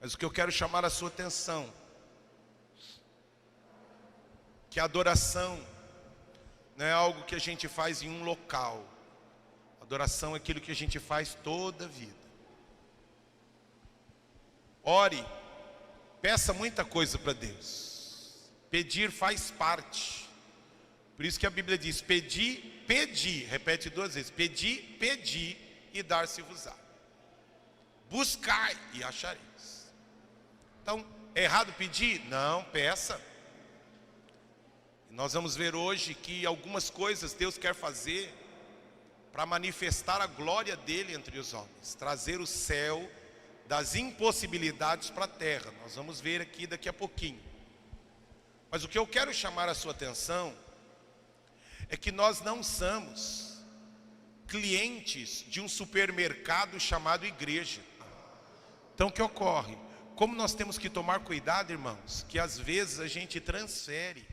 Mas o que eu quero chamar a sua atenção, que a adoração não é algo que a gente faz em um local. Adoração é aquilo que a gente faz toda a vida. Ore, peça muita coisa para Deus. Pedir faz parte. Por isso que a Bíblia diz: pedi, pedi. Repete 2 vezes: pedi, pedi e dar-se-vos-á. Buscai e achareis. Então, é errado pedir? Não, peça. Nós vamos ver hoje que algumas coisas Deus quer fazer para manifestar a glória dele entre os homens, trazer o céu das impossibilidades para a terra. Nós vamos ver aqui daqui a pouquinho. Mas o que eu quero chamar a sua atenção é que nós não somos clientes de um supermercado chamado igreja. Então o que ocorre? Como nós temos que tomar cuidado, irmãos, que às vezes a gente transfere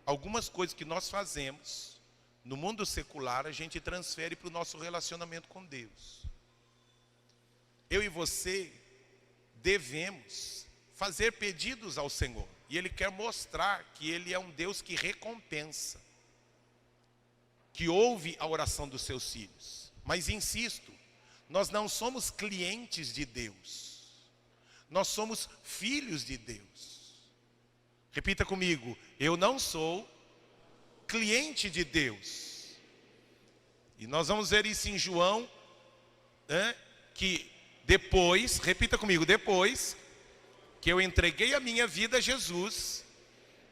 algumas coisas que nós fazemos no mundo secular, a gente transfere para o nosso relacionamento com Deus. Eu e você devemos fazer pedidos ao Senhor. E Ele quer mostrar que Ele é um Deus que recompensa, que ouve a oração dos seus filhos. Mas insisto, nós não somos clientes de Deus. Nós somos filhos de Deus. Repita comigo: eu não sou cliente de Deus. E nós vamos ver isso em João, que depois, repita comigo, depois que eu entreguei a minha vida a Jesus,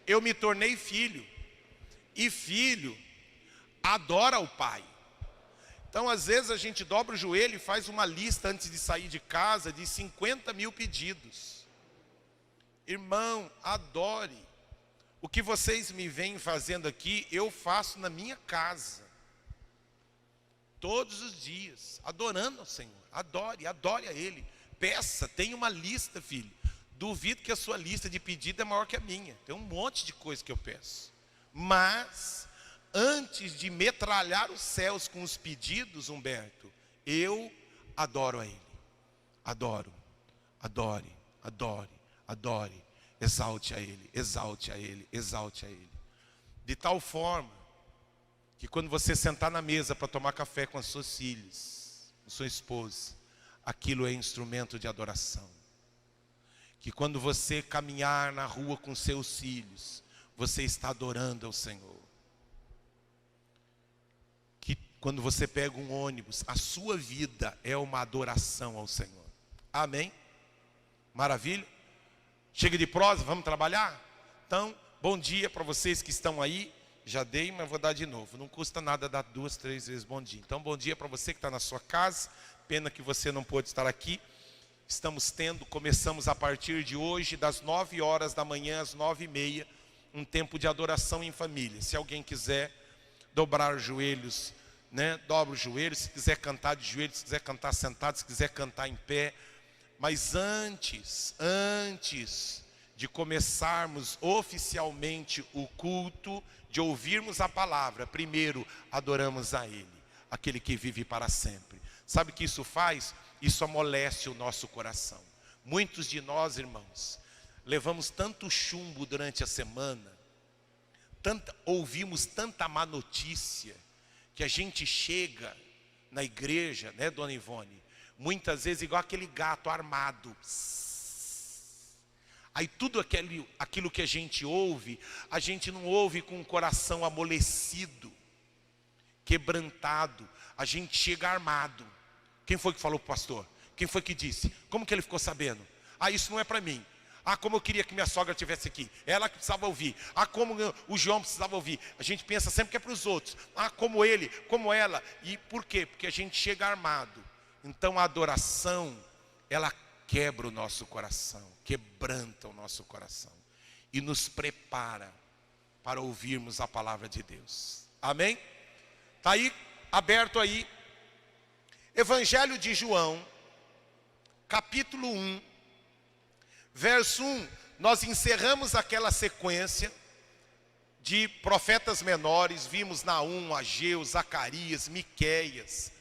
eu me tornei filho. E filho adora o Pai. Então às vezes a gente dobra o joelho e faz uma lista antes de sair de casa de 50 mil pedidos. Irmão, adore. O que vocês me vêm fazendo aqui, eu faço na minha casa. Todos os dias, adorando ao Senhor. Adore, adore a Ele. Peça, tenha uma lista, filho. Duvido que a sua lista de pedido é maior que a minha. Tem um monte de coisa que eu peço. Mas, antes de metralhar os céus com os pedidos, Humberto, eu adoro a Ele. Adoro, adore, adore, adore. Exalte a Ele, exalte a Ele, exalte a Ele. De tal forma que quando você sentar na mesa para tomar café com as suas filhas, com sua esposa, aquilo é instrumento de adoração. Que quando você caminhar na rua com seus filhos, você está adorando ao Senhor. Que quando você pega um ônibus, a sua vida é uma adoração ao Senhor. Amém? Maravilha? Chega de prosa, vamos trabalhar? Então, bom dia para vocês que estão aí. Já dei, mas vou dar de novo. Não custa nada dar 2, 3 vezes bom dia. Então, bom dia para você que está na sua casa. Pena que você não pôde estar aqui. Começamos a partir de hoje, das 9 horas da manhã às 9h30, um tempo de adoração em família. Se alguém quiser dobrar os joelhos, dobra os joelhos. Se quiser cantar de joelhos, se quiser cantar sentado, se quiser cantar em pé. Mas antes de começarmos oficialmente o culto, de ouvirmos a palavra, primeiro adoramos a Ele, aquele que vive para sempre. Sabe o que isso faz? Isso amolece o nosso coração. Muitos de nós, irmãos, levamos tanto chumbo durante a semana, ouvimos tanta má notícia, que a gente chega na igreja, dona Ivone, muitas vezes igual aquele gato armado. Aí tudo aquilo que a gente não ouve com o coração amolecido, quebrantado. A gente chega armado. Quem foi que falou para o pastor? Quem foi que disse? Como que ele ficou sabendo? Ah, isso não é para mim. Ah, como eu queria que minha sogra estivesse aqui. Ela que precisava ouvir. Ah, como o João precisava ouvir. A gente pensa sempre que é para os outros. Ah, como ele, como ela. E por quê? Porque a gente chega armado. Então a adoração, ela quebra o nosso coração, quebranta o nosso coração e nos prepara para ouvirmos a palavra de Deus. Amém? Está aí, aberto aí, Evangelho de João, capítulo 1, verso 1. Nós encerramos aquela sequência de profetas menores. Vimos Naum, Ageu, Zacarias, Miqueias.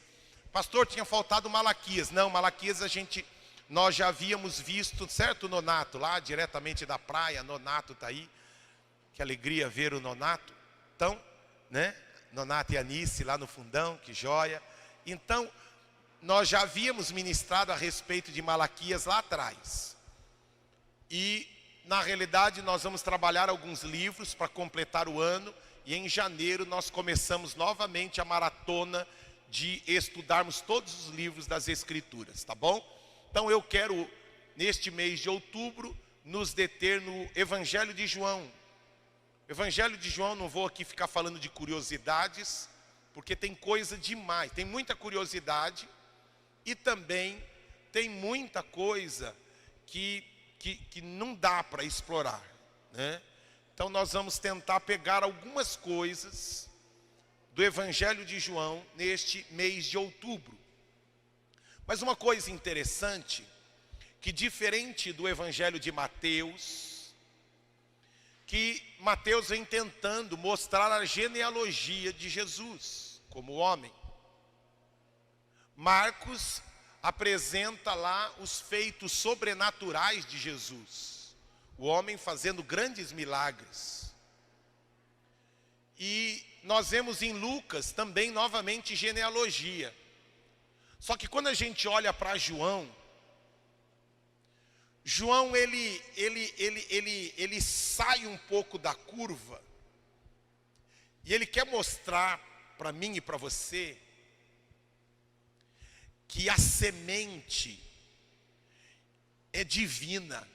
Pastor, tinha faltado Malaquias. Não, Malaquias a gente nós já havíamos visto, certo, Nonato, lá diretamente da praia, Nonato está aí, que alegria ver o Nonato. Então, né, Nonato e Anice lá no fundão, que joia. Então, nós já havíamos ministrado a respeito de Malaquias lá atrás. E, na realidade, nós vamos trabalhar alguns livros para completar o ano. E em janeiro nós começamos novamente a maratona de estudarmos todos os livros das Escrituras, tá bom? Então eu quero, neste mês de outubro, nos deter no Evangelho de João. Evangelho de João, não vou aqui ficar falando de curiosidades, porque tem coisa demais, tem muita curiosidade e também tem muita coisa que não dá para explorar, né? Então nós vamos tentar pegar algumas coisas do Evangelho de João neste mês de outubro. Mas uma coisa interessante, que diferente do Evangelho de Mateus, que Mateus vem tentando mostrar a genealogia de Jesus como homem. Marcos apresenta lá os feitos sobrenaturais de Jesus. O homem fazendo grandes milagres. E nós vemos em Lucas também novamente genealogia. Só que quando a gente olha para João, ele sai um pouco da curva. E ele quer mostrar para mim e para você que a semente é divina.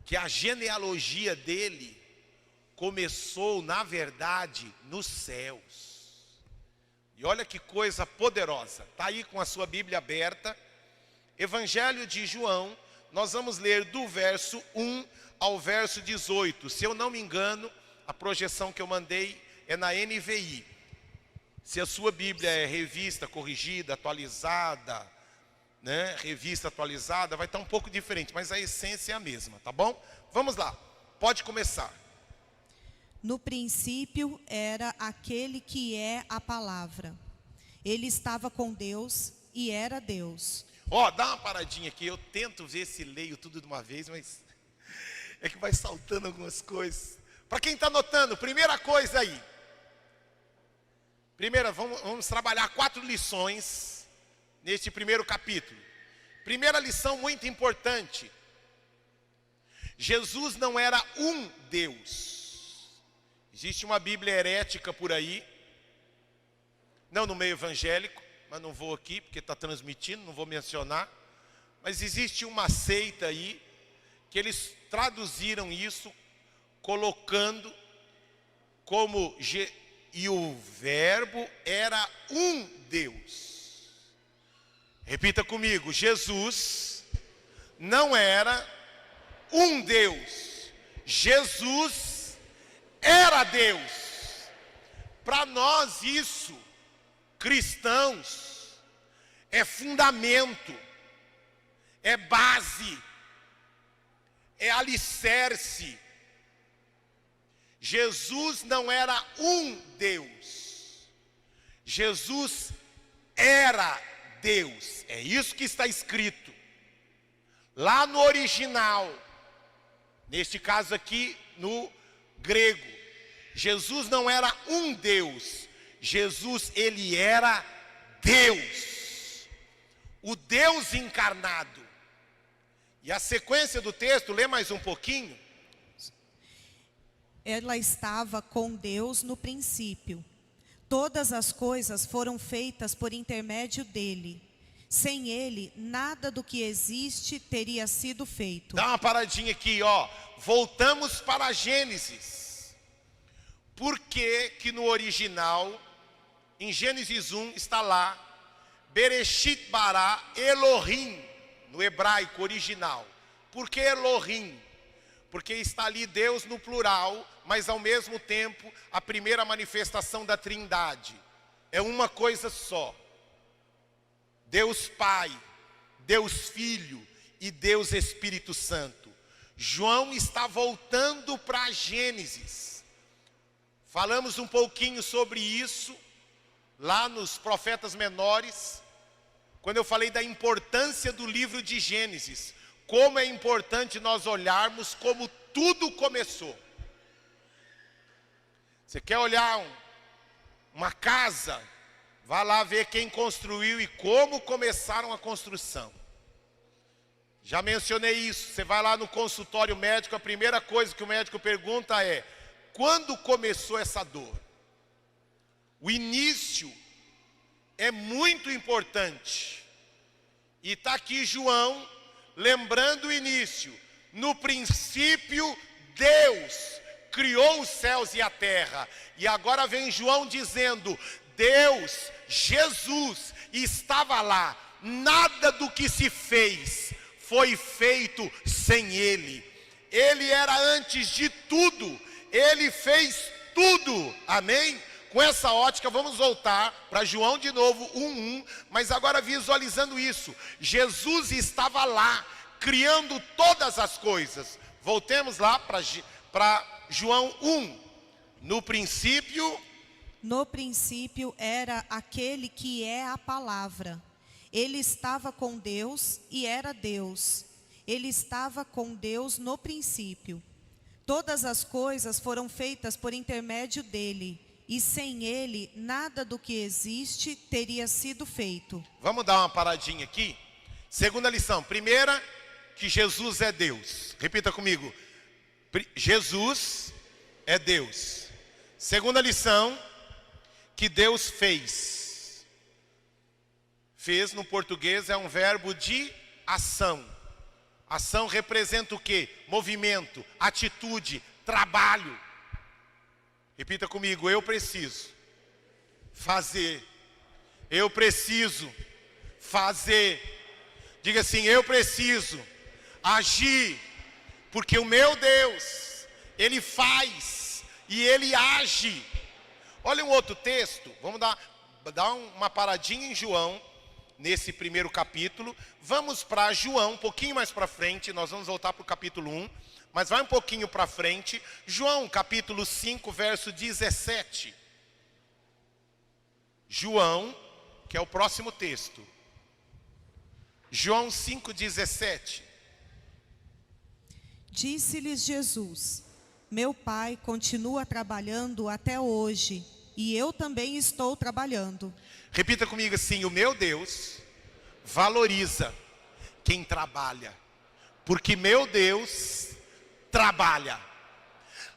Que a genealogia dele começou, na verdade, nos céus. E olha que coisa poderosa. Está aí com a sua Bíblia aberta. Evangelho de João, nós vamos ler do verso 1 ao verso 18. Se eu não me engano, a projeção que eu mandei é na NVI. Se a sua Bíblia é revista, corrigida, atualizada, né, revista atualizada, vai estar um pouco diferente, mas a essência é a mesma, tá bom? Vamos lá, pode começar. No princípio era aquele que é a palavra. Ele estava com Deus e era Deus. Ó, dá uma paradinha aqui, eu tento ver se leio tudo de uma vez, mas é que vai saltando algumas coisas. Para quem está anotando, primeira coisa aí. Primeira, vamos trabalhar 4 lições neste primeiro capítulo. Primeira lição muito importante. Jesus não era um Deus. Existe uma Bíblia herética por aí, não no meio evangélico, mas não vou aqui porque está transmitindo, não vou mencionar. Mas existe uma seita aí, que eles traduziram isso, colocando como e o verbo era um Deus. Repita comigo, Jesus não era um Deus. Jesus era Deus. Para nós isso, cristãos, é fundamento, é base, é alicerce. Jesus não era um Deus. Jesus era Deus. É isso que está escrito. Lá no original, neste caso aqui no grego, Jesus não era um Deus. Jesus, ele era Deus. O Deus encarnado. E a sequência do texto, lê mais um pouquinho. Ela estava com Deus no princípio. Todas as coisas foram feitas por intermédio dele. Sem ele, nada do que existe teria sido feito. Dá uma paradinha aqui, ó. Voltamos para Gênesis. Por que no original, em Gênesis 1, está lá, Bereshit bara Elohim, no hebraico original. Por que Elohim? Porque está ali Deus no plural, mas ao mesmo tempo a primeira manifestação da Trindade. É uma coisa só. Deus Pai, Deus Filho e Deus Espírito Santo. João está voltando para Gênesis. Falamos um pouquinho sobre isso lá nos profetas menores. quando eu falei da importância do livro de Gênesis, como é importante nós olharmos como tudo começou. Você quer olhar uma casa, vá lá ver quem construiu e como começaram a construção. Já mencionei isso, você vai lá no consultório médico, a primeira coisa que o médico pergunta é: quando começou essa dor? O início é muito importante. E está aqui João, lembrando o início. No princípio, Deus criou os céus e a terra. E agora vem João dizendo: Deus, Jesus, estava lá. Nada do que se fez foi feito sem Ele. Ele era antes de tudo. Ele fez tudo. Amém? Com essa ótica, vamos voltar para João de novo, 1:1, mas agora visualizando isso. Jesus estava lá, criando todas as coisas. Voltemos lá para João 1. No princípio era aquele que é a palavra. Ele estava com Deus e era Deus. Ele estava com Deus no princípio. Todas as coisas foram feitas por intermédio dele. E sem ele, nada do que existe teria sido feito. Vamos dar uma paradinha aqui. Segunda lição. Primeira, que Jesus é Deus. Repita comigo. Jesus é Deus. Segunda lição, que Deus fez. Fez no português é um verbo de ação. Ação representa o quê? Movimento, atitude, trabalho. Repita comigo: eu preciso fazer. Eu preciso fazer. Diga assim: eu preciso agir, porque o meu Deus, Ele faz e Ele age. Olha um outro texto, vamos dar uma paradinha em João, nesse primeiro capítulo. Vamos para João, um pouquinho mais para frente, nós vamos voltar para o capítulo 1. Mas vai um pouquinho para frente. João capítulo 5, verso 17. João, que é o próximo texto. João 5,17. Disse-lhes Jesus: meu Pai continua trabalhando até hoje, e eu também estou trabalhando. Repita comigo assim: o meu Deus valoriza quem trabalha, porque meu Deus trabalha.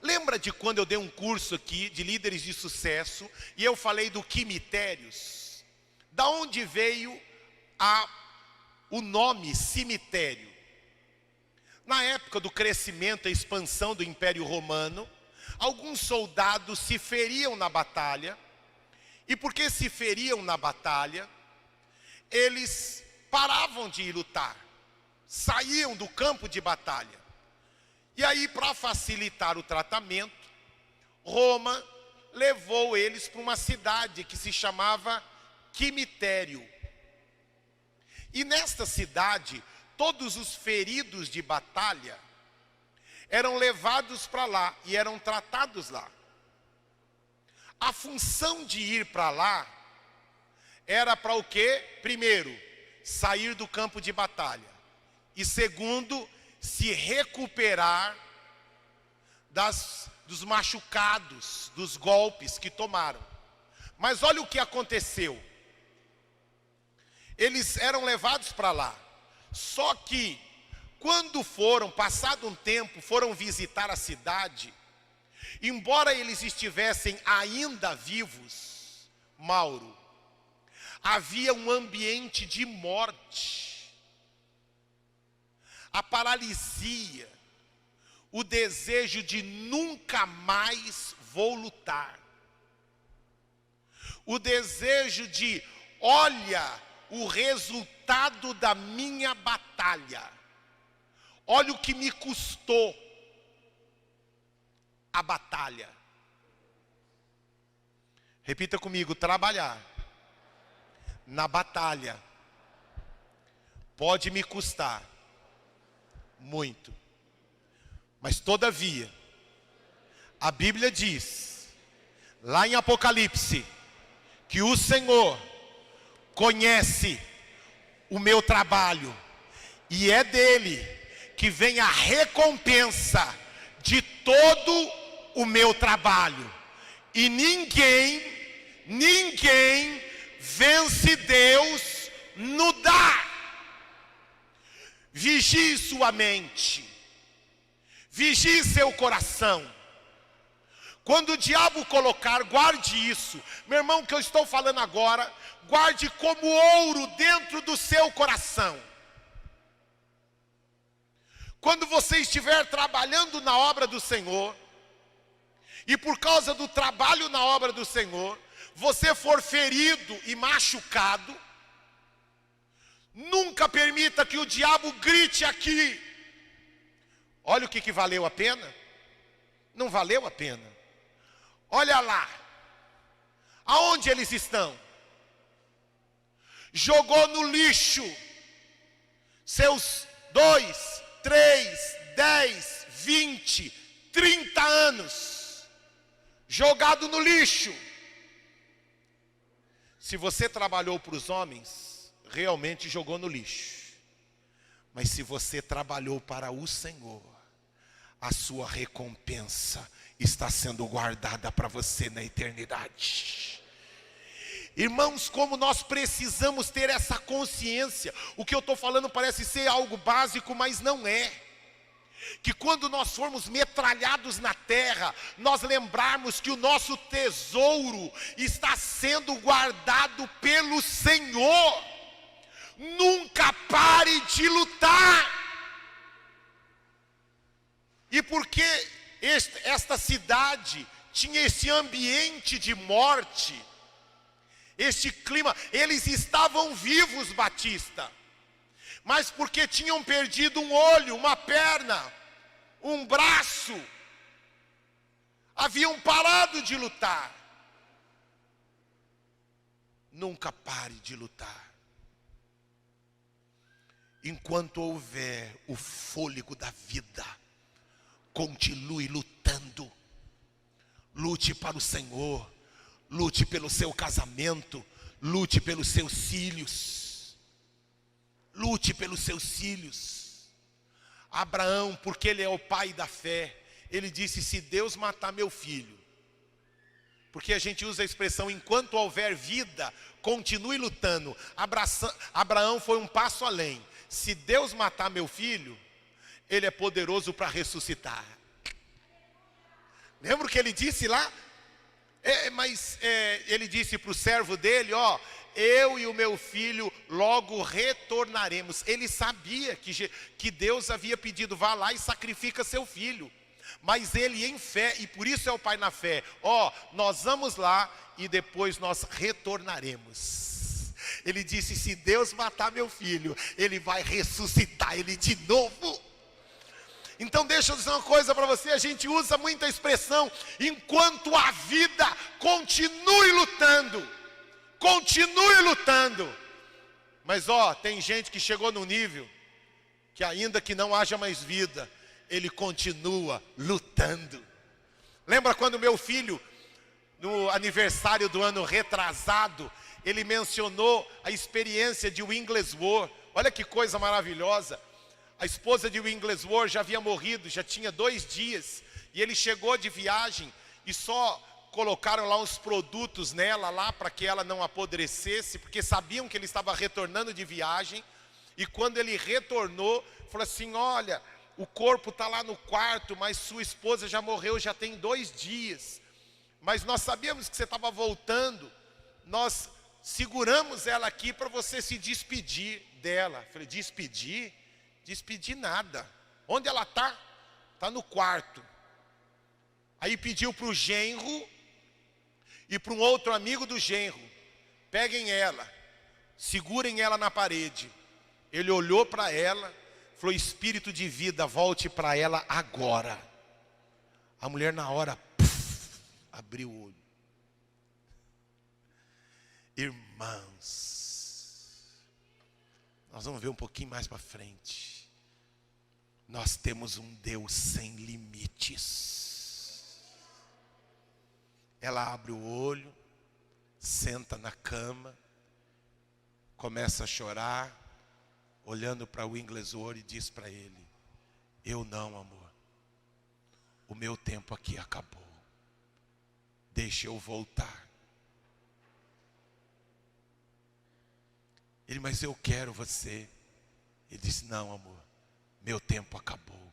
Lembra de quando eu dei um curso aqui de líderes de sucesso e eu falei do cemitérios? Da onde veio o nome cemitério? Na época do crescimento e expansão do Império Romano, alguns soldados se feriam na batalha, e porque se feriam na batalha, eles paravam de ir lutar, saíam do campo de batalha. E aí, para facilitar o tratamento, Roma levou eles para uma cidade que se chamava Cemitério. E nesta cidade, todos os feridos de batalha eram levados para lá e eram tratados lá. A função de ir para lá era para o quê? Primeiro, sair do campo de batalha. E segundo, se recuperar dos machucados, dos golpes que tomaram. Mas olha o que aconteceu. Eles eram levados para lá. Só que, quando passado um tempo, foram visitar a cidade, embora eles estivessem ainda vivos, Mauro, havia um ambiente de morte. A paralisia, o desejo de nunca mais vou lutar. O desejo de, olha o resultado da minha batalha. Olha o que me custou a batalha. Repita comigo: trabalhar na batalha pode me custar muito. Mas todavia, a Bíblia diz, lá em Apocalipse, que o Senhor conhece o meu trabalho, e é dele que vem a recompensa de todo o meu trabalho. E ninguém vence Deus no dar. Vigie sua mente, vigie seu coração. Quando o diabo colocar, guarde isso. Meu irmão, o que eu estou falando agora, guarde como ouro dentro do seu coração. Quando você estiver trabalhando na obra do Senhor, e por causa do trabalho na obra do Senhor, você for ferido e machucado, nunca permita que o diabo grite aqui: olha o que valeu a pena. Não valeu a pena. Olha lá, aonde eles estão? Jogou no lixo seus 2, 3, 10, 20, 30 anos, jogado no lixo. Se você trabalhou para os homens, realmente jogou no lixo. Mas se você trabalhou para o Senhor, a sua recompensa está sendo guardada para você na eternidade. Irmãos, como nós precisamos ter essa consciência. O que eu estou falando parece ser algo básico, mas não é. Que quando nós formos metralhados na terra, nós lembrarmos que o nosso tesouro está sendo guardado pelo Senhor. Nunca pare de lutar. E porque esta cidade tinha esse ambiente de morte, este clima, eles estavam vivos, Batista, mas porque tinham perdido um olho, uma perna, um braço, haviam parado de lutar. Nunca pare de lutar. Enquanto houver o fôlego da vida, continue lutando. Lute para o Senhor. Lute pelo seu casamento. Lute pelos seus filhos. Lute pelos seus filhos. Abraão, porque ele é o pai da fé, ele disse: se Deus matar meu filho, porque a gente usa a expressão enquanto houver vida, continue lutando. Abraão foi um passo além. Se Deus matar meu filho, Ele é poderoso para ressuscitar. Lembra o que ele disse lá? Ele disse para o servo dele: ó, eu e o meu filho logo retornaremos. Ele sabia que Deus havia pedido: vá lá e sacrifica seu filho. Mas ele em fé, e por isso é o pai na fé: ó, nós vamos lá e depois nós retornaremos. Ele disse: se Deus matar meu filho, Ele vai ressuscitar ele de novo. Então deixa eu dizer uma coisa para você. A gente usa muita expressão: enquanto a vida, continue lutando. Continue lutando. Mas ó, tem gente que chegou num nível que ainda que não haja mais vida, ele continua lutando. Lembra quando meu filho, no aniversário do ano retrasado, ele mencionou a experiência de Wigglesworth. Olha que coisa maravilhosa. A esposa de Wigglesworth já havia morrido, já tinha 2 dias. E ele chegou de viagem e só colocaram lá uns produtos nela lá para que ela não apodrecesse, porque sabiam que ele estava retornando de viagem. E quando ele retornou, falou assim: olha, o corpo está lá no quarto, mas sua esposa já morreu, já tem 2 dias. Mas nós sabíamos que você estava voltando. Nós seguramos ela aqui para você se despedir dela. Falei: despedir? Despedir nada. Onde ela está? Está no quarto. Aí pediu para o genro e para um outro amigo do genro: peguem ela, segurem ela na parede. Ele olhou para ela, falou: espírito de vida, volte para ela agora. A mulher na hora abriu o olho. Irmãos, nós vamos ver um pouquinho mais para frente. Nós temos um Deus sem limites. Ela abre o olho, senta na cama, começa a chorar. olhando para o Wigglesworth, e disse para ele: eu não, amor, o meu tempo aqui acabou, deixa eu voltar. Ele: mas eu quero você. Ele disse: não, amor, meu tempo acabou,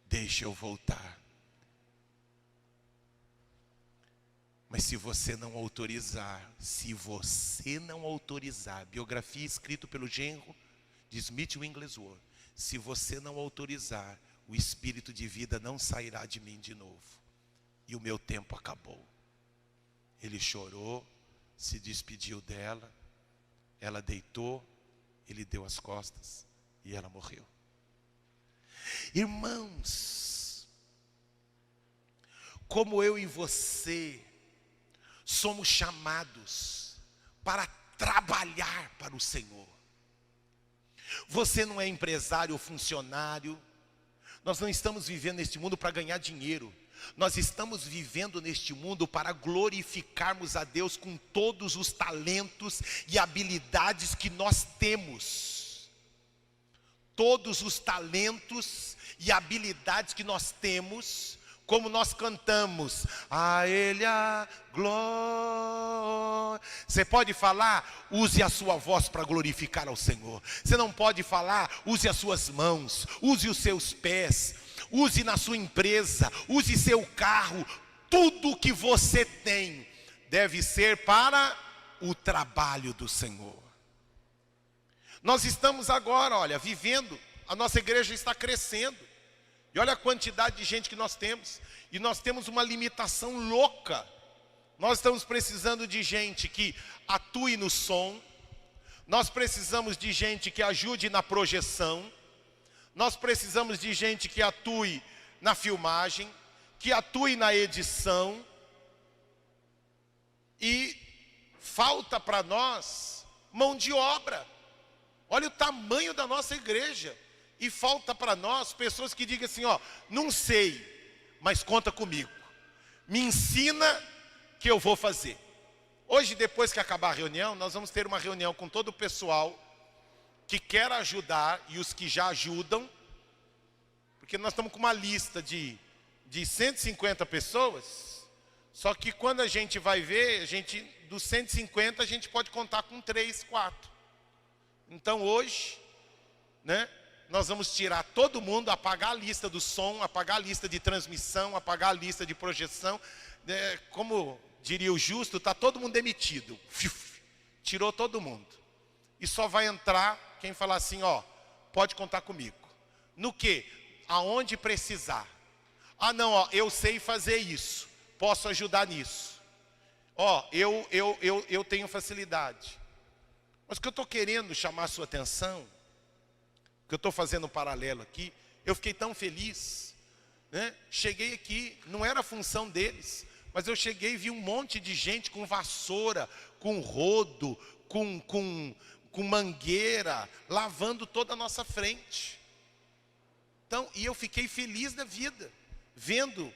deixa eu voltar. Mas se você não autorizar, biografia escrita pelo genro de Smith Wigglesworth, se você não autorizar, o espírito de vida não sairá de mim de novo. E o meu tempo acabou. Ele chorou, se despediu dela, ela deitou, ele deu as costas e ela morreu. Irmãos, como eu e você somos chamados para trabalhar para o Senhor. Você não é empresário ou funcionário. Nós não estamos vivendo neste mundo para ganhar dinheiro. Nós estamos vivendo neste mundo para glorificarmos a Deus com todos os talentos e habilidades que nós temos. Todos os talentos e habilidades que nós temos, como nós cantamos, a Ele a glória. Você pode falar, use a sua voz para glorificar ao Senhor. Você não pode falar, use as suas mãos, use os seus pés, use na sua empresa, use seu carro. Tudo que você tem deve ser para o trabalho do Senhor. Nós estamos agora, olha, vivendo, a nossa igreja está crescendo. E olha a quantidade de gente que nós temos. E nós temos uma limitação louca. Nós estamos precisando de gente que atue no som. Nós precisamos de gente que ajude na projeção. Nós precisamos de gente que atue na filmagem, que atue na edição. E falta para nós mão de obra. Olha o tamanho da nossa igreja. E falta para nós pessoas que digam assim, ó, não sei, mas conta comigo. Me ensina que eu vou fazer. Hoje, depois que acabar a reunião, nós vamos ter uma reunião com todo o pessoal que quer ajudar e os que já ajudam. Porque nós estamos com uma lista de 150 pessoas. Só que quando a gente vai ver, dos 150 a gente pode contar com 3, 4. Então hoje, né? Nós vamos tirar todo mundo, apagar a lista do som, apagar a lista de transmissão, apagar a lista de projeção. Como diria o justo, está todo mundo demitido. Tirou todo mundo. E só vai entrar quem falar assim, ó, pode contar comigo. No quê? Aonde precisar. Ah não, ó, eu sei fazer isso. Posso ajudar nisso. Ó, eu tenho facilidade. Mas o que eu estou querendo chamar a sua atenção, que eu estou fazendo um paralelo aqui, eu fiquei tão feliz, né? Cheguei aqui, não era a função deles, mas eu cheguei e vi um monte de gente com vassoura, com rodo, com mangueira, lavando toda a nossa frente. Então, e eu fiquei feliz da vida, vendo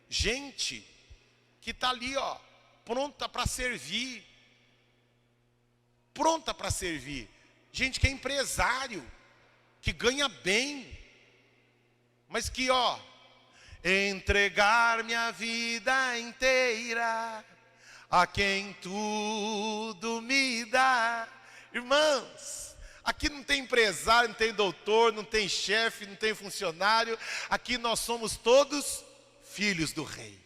gente que está ali, ó, pronta para servir. Pronta para servir. Gente que é empresário, que ganha bem, mas que, ó, entregar minha vida inteira a quem tudo me dá. Irmãos, aqui não tem empresário, não tem doutor, não tem chefe, não tem funcionário. Aqui nós somos todos filhos do rei.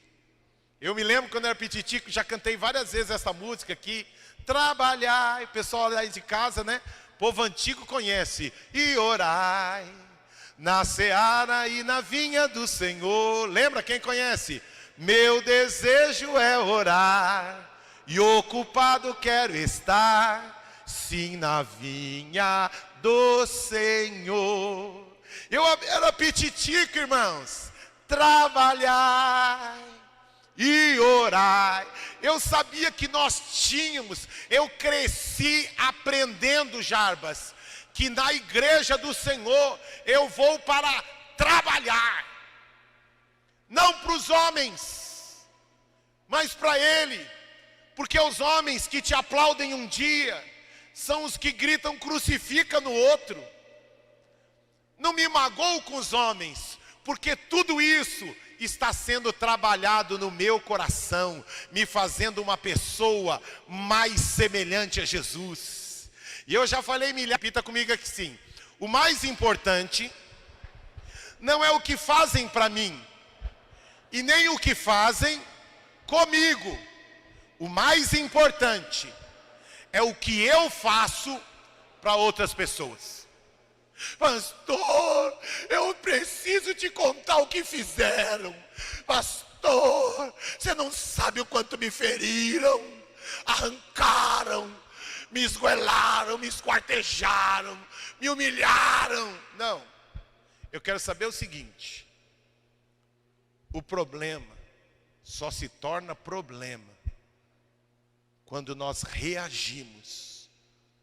Eu me lembro quando eu era pititico, já cantei várias vezes essa música aqui. Trabalhar, o pessoal aí de casa, né? O povo antigo conhece. E orai na seara e na vinha do Senhor. Lembra quem conhece? Meu desejo é orar e ocupado quero estar, sim, na vinha do Senhor. Eu era pititico, irmãos. Trabalhar e orar. Eu sabia que nós tínhamos. Eu cresci aprendendo, Jarbas, que na igreja do Senhor eu vou para trabalhar, não para os homens, mas para Ele. Porque os homens que te aplaudem um dia são os que gritam crucifica no outro. não me magoo com os homens, porque tudo isso está sendo trabalhado no meu coração, me fazendo uma pessoa mais semelhante a Jesus. E eu já falei repita comigo aqui sim. O mais importante não é o que fazem para mim, e nem o que fazem comigo. O mais importante é o que eu faço para outras pessoas. Pastor, eu preciso te contar o que fizeram. Pastor, você não sabe o quanto me feriram, arrancaram, me esgoelaram, me esquartejaram, me humilharam. Não, eu quero saber o seguinte: o problema só se torna problema quando nós reagimos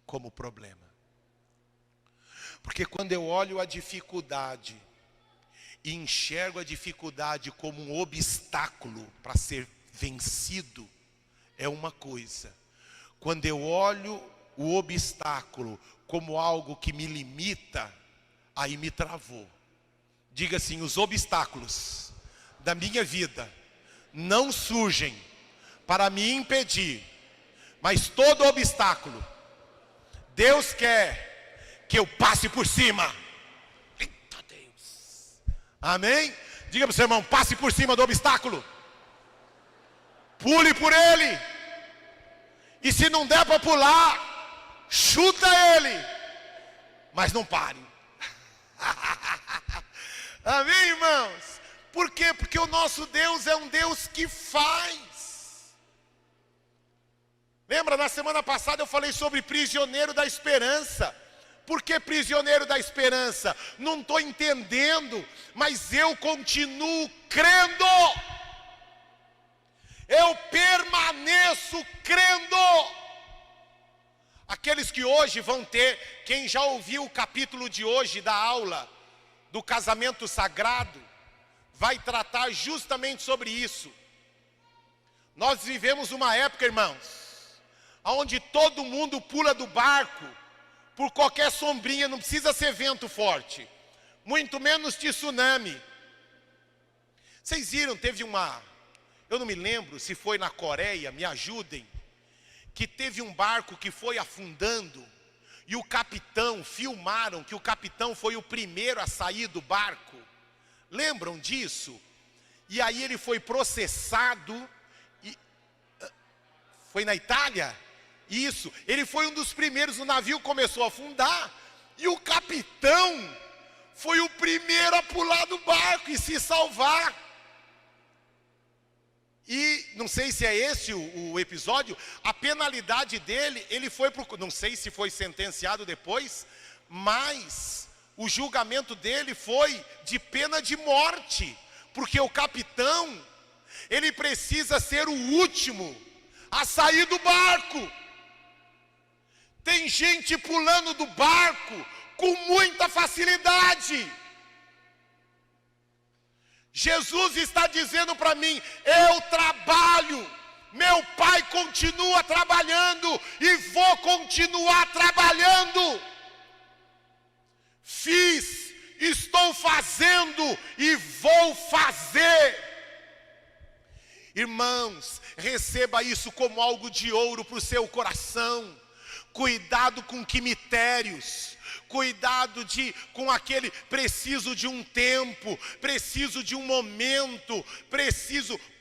como problema. Porque quando eu olho a dificuldade e enxergo a dificuldade como um obstáculo para ser vencido, é uma coisa. Quando eu olho o obstáculo como algo que me limita, aí me travou. Diga assim: os obstáculos da minha vida não surgem para me impedir, mas todo obstáculo Deus quer que eu passe por cima. Eita Deus. Amém? Diga para o seu irmão: passe por cima do obstáculo. Pule por ele. E se não der para pular, chuta ele. Mas não pare. Amém, irmãos? Por quê? Porque o nosso Deus é um Deus que faz. Lembra, na semana passada eu falei sobre prisioneiro da esperança. Por que prisioneiro da esperança? Não estou entendendo, mas eu continuo crendo. Eu permaneço crendo. Aqueles que hoje vão ter, quem já ouviu o capítulo de hoje da aula do casamento sagrado, vai tratar justamente sobre isso. Nós vivemos uma época, irmãos, onde todo mundo pula do barco por qualquer sombrinha, não precisa ser vento forte, muito menos tsunami. Vocês viram, teve eu não me lembro se foi na Coreia, me ajudem, que teve um barco que foi afundando, e o capitão, filmaram que o capitão foi o primeiro a sair do barco. Lembram disso? E aí ele foi processado, foi na Itália? Isso, ele foi um dos primeiros, o navio começou a afundar, e o capitão foi o primeiro a pular do barco e se salvar. E não sei se é esse o episódio, a penalidade dele, ele foi não sei se foi sentenciado depois, mas o julgamento dele foi de pena de morte, porque o capitão, ele precisa ser o último a sair do barco. Tem gente pulando do barco com muita facilidade. Jesus está dizendo para mim: eu trabalho, meu Pai continua trabalhando e vou continuar trabalhando. Fiz, estou fazendo e vou fazer. Irmãos, receba isso como algo de ouro para o seu coração. Cuidado com quimitérios, cuidado com aquele preciso de um tempo, preciso de um momento,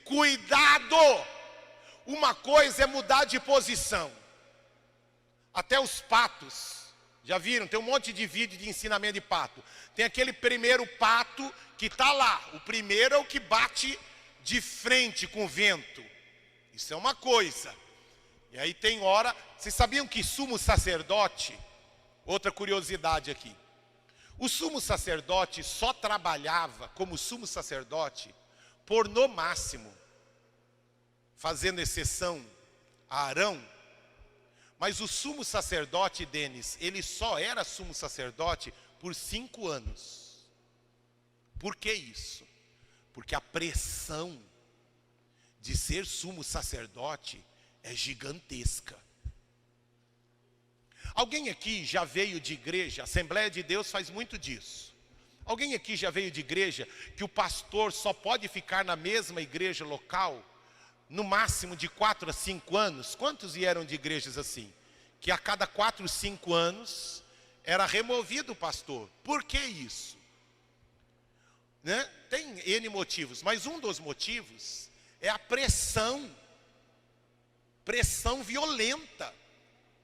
cuidado. Uma coisa é mudar de posição. Até os patos, já viram? Tem um monte de vídeo de ensinamento de pato. Tem aquele primeiro pato que está lá, o primeiro é o que bate de frente com o vento. Isso é uma coisa. E aí tem hora, vocês sabiam que sumo sacerdote, outra curiosidade aqui, o sumo sacerdote só trabalhava como sumo sacerdote por no máximo, fazendo exceção a Arão, mas o sumo sacerdote, Denis, ele só era sumo sacerdote por 5 anos. Por que isso? Porque a pressão de ser sumo sacerdote é gigantesca. Alguém aqui já veio de igreja? A Assembleia de Deus faz muito disso. Alguém aqui já veio de igreja que o pastor só pode ficar na mesma igreja local no máximo de 4 a 5 anos? Quantos vieram de igrejas assim? Que a cada 4, 5 anos era removido o pastor. Por que isso? Né? Tem N motivos, mas um dos motivos é a pressão violenta,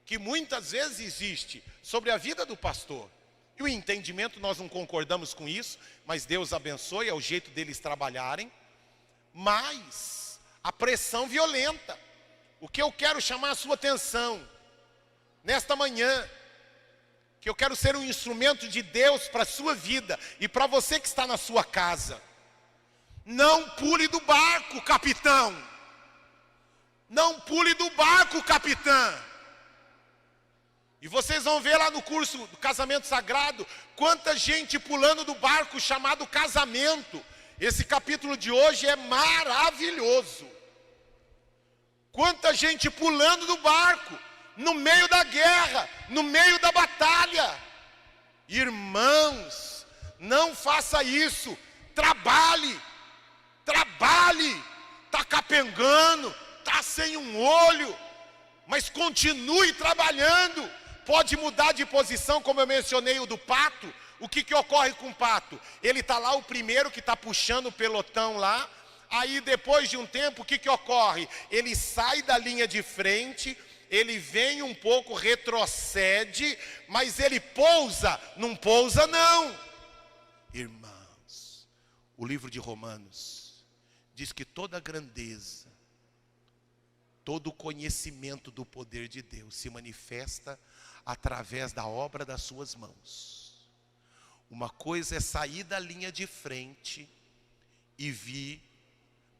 que muitas vezes existe sobre a vida do pastor. E o entendimento, nós não concordamos com isso, mas Deus abençoe, é o jeito deles trabalharem. Mas a pressão violenta, o que eu quero chamar a sua atenção nesta manhã, que eu quero ser um instrumento de Deus para a sua vida e para você que está na sua casa. Não pule do barco, capitão. Não pule do barco, capitã. E vocês vão ver lá no curso do casamento sagrado, quanta gente pulando do barco chamado casamento. Esse capítulo de hoje é maravilhoso. Quanta gente pulando do barco, no meio da guerra, no meio da batalha. Irmãos, não faça isso. Trabalhe, está capengando, está sem um olho, mas continue trabalhando. Pode mudar de posição, como eu mencionei o do pato. O que ocorre com o pato? Ele está lá, o primeiro que está puxando o pelotão lá. Aí depois de um tempo, o que ocorre? Ele sai da linha de frente, ele vem um pouco, retrocede, mas ele pousa, não pousa não. Irmãos, o livro de Romanos diz que toda a grandeza, todo o conhecimento do poder de Deus se manifesta através da obra das suas mãos. Uma coisa é sair da linha de frente e vir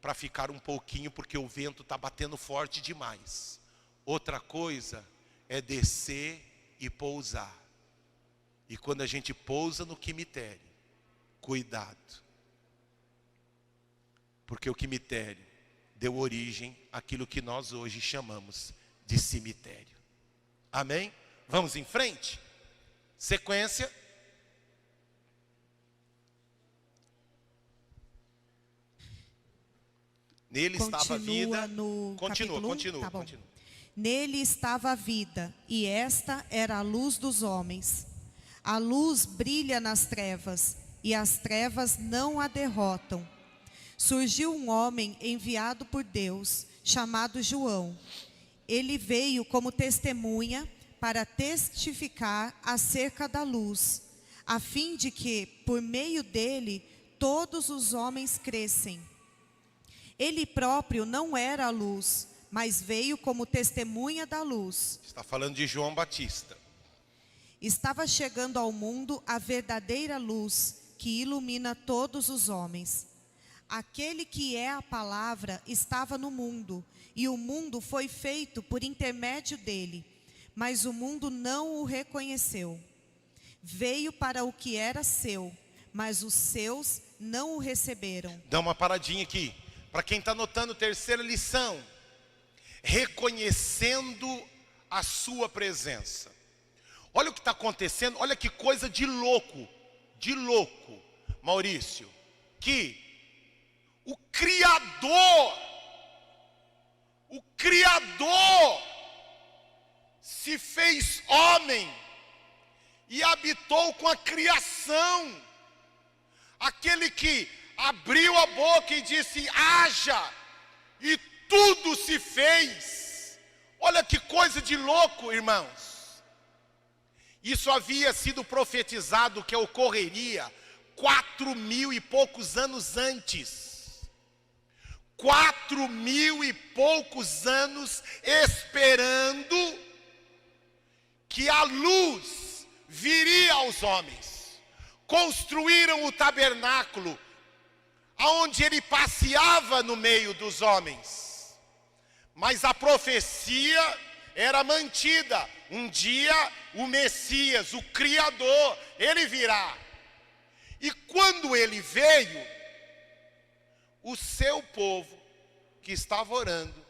para ficar um pouquinho porque o vento está batendo forte demais. Outra coisa é descer e pousar. E quando a gente pousa no cemitério, cuidado. Porque o cemitério deu origem àquilo que nós hoje chamamos de cemitério. Amém? Vamos em frente? Sequência. Nele estava a vida. Continua. Nele estava a vida, e esta era a luz dos homens. A luz brilha nas trevas, e as trevas não a derrotam. Surgiu um homem enviado por Deus, chamado João. Ele veio como testemunha para testificar acerca da luz, a fim de que, por meio dele, todos os homens crescem. Ele próprio não era a luz, mas veio como testemunha da luz. Está falando de João Batista. Estava chegando ao mundo a verdadeira luz, que ilumina todos os homens. Aquele que é a palavra estava no mundo, e o mundo foi feito por intermédio dele, mas o mundo não o reconheceu. Veio para o que era seu, mas os seus não o receberam. Dá uma paradinha aqui. Para quem está anotando, terceira lição. Reconhecendo a sua presença. Olha o que está acontecendo, olha que coisa de louco, Maurício. Que o Criador se fez homem e habitou com a criação. Aquele que abriu a boca e disse, haja, e tudo se fez. Olha que coisa de louco, irmãos. Isso havia sido profetizado que ocorreria 4.000 e poucos anos antes. 4.000 e poucos anos esperando que a luz viria aos homens. Construíram o tabernáculo, aonde ele passeava no meio dos homens. Mas a profecia era mantida. Um dia o Messias, o Criador, ele virá. E quando ele veio, o seu povo que estava orando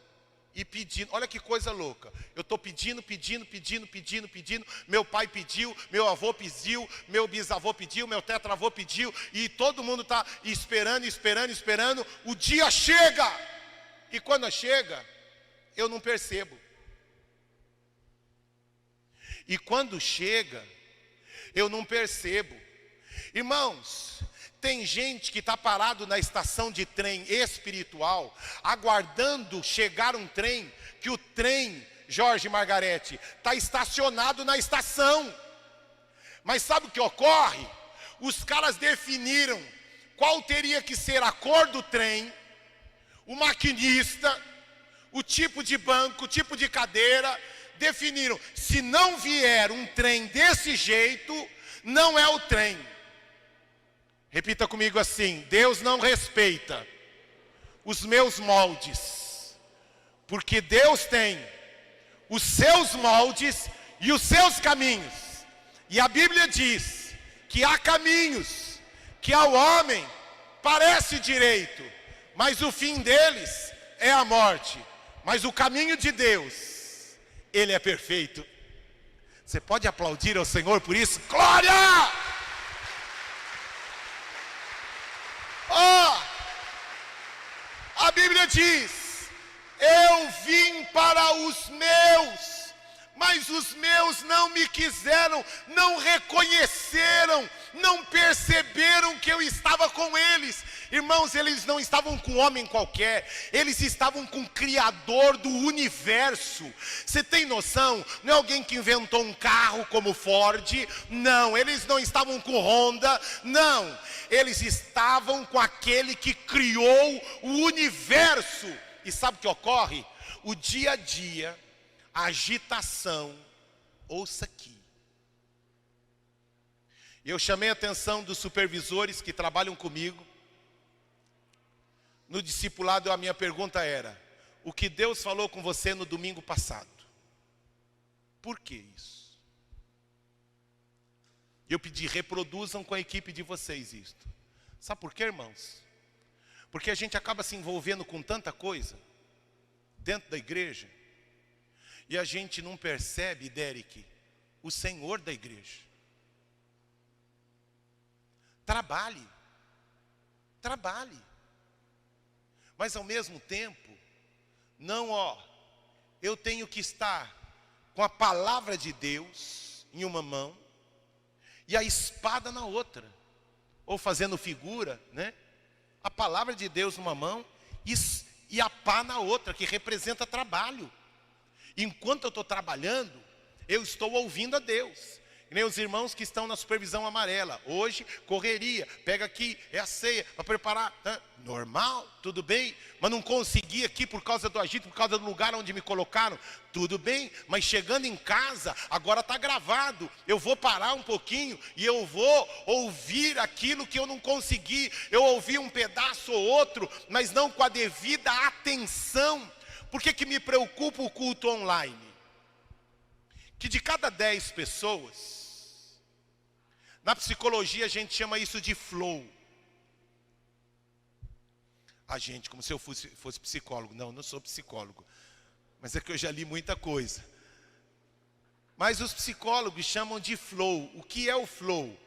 e pedindo. Olha que coisa louca. Eu estou pedindo. Meu pai pediu, meu avô pediu, meu bisavô pediu, meu tetravô pediu. E todo mundo está esperando. O dia chega. E quando chega, eu não percebo. E quando chega, eu não percebo. Irmãos, tem gente que está parado na estação de trem espiritual, aguardando chegar um trem, que o trem, Jorge e Margarete, está estacionado na estação. Mas sabe o que ocorre? Os caras definiram qual teria que ser a cor do trem, o maquinista, o tipo de banco, o tipo de cadeira. Definiram, se não vier um trem desse jeito, não é o trem. Repita comigo assim: Deus não respeita os meus moldes, porque Deus tem os seus moldes e os seus caminhos. E a Bíblia diz que há caminhos que ao homem parece direito, mas o fim deles é a morte. Mas o caminho de Deus, ele é perfeito. Você pode aplaudir ao Senhor por isso? Glória! A Bíblia diz: eu vim para os meus, mas os meus não me quiseram, não reconheceram, não perceberam que eu estava com eles. Irmãos, eles não estavam com um homem qualquer, eles estavam com o Criador do universo. Você tem noção? Não é alguém que inventou um carro como Ford, não. Eles não estavam com Honda, não. Eles estavam com aquele que criou o universo. E sabe o que ocorre? O dia a dia, a agitação, ouça aqui. Eu chamei a atenção dos supervisores que trabalham comigo. No discipulado, a minha pergunta era: o que Deus falou com você no domingo passado? Por que isso? Eu pedi, reproduzam com a equipe de vocês isto. Sabe por quê, irmãos? Porque a gente acaba se envolvendo com tanta coisa dentro da igreja, e a gente não percebe, Derek, o Senhor da igreja. Trabalhe. Mas ao mesmo tempo, eu tenho que estar com a palavra de Deus em uma mão e a espada na outra, ou fazendo figura, né? A palavra de Deus numa mão e a pá na outra, que representa trabalho. Enquanto eu estou trabalhando, eu estou ouvindo a Deus. Que nem os irmãos que estão na supervisão amarela. Hoje, correria, pega aqui, é a ceia, para preparar. Normal, tudo bem, mas não consegui aqui por causa do agito, por causa do lugar onde me colocaram. Tudo bem, mas chegando em casa, agora está gravado. Eu vou parar um pouquinho e eu vou ouvir aquilo que eu não consegui. Eu ouvi um pedaço ou outro, mas não com a devida atenção. Por que me preocupa o culto online? Que de cada 10 pessoas, na psicologia a gente chama isso de flow. A gente, como se eu fosse psicólogo. Não sou psicólogo, mas é que eu já li muita coisa. Mas os psicólogos chamam de flow. O que é o flow?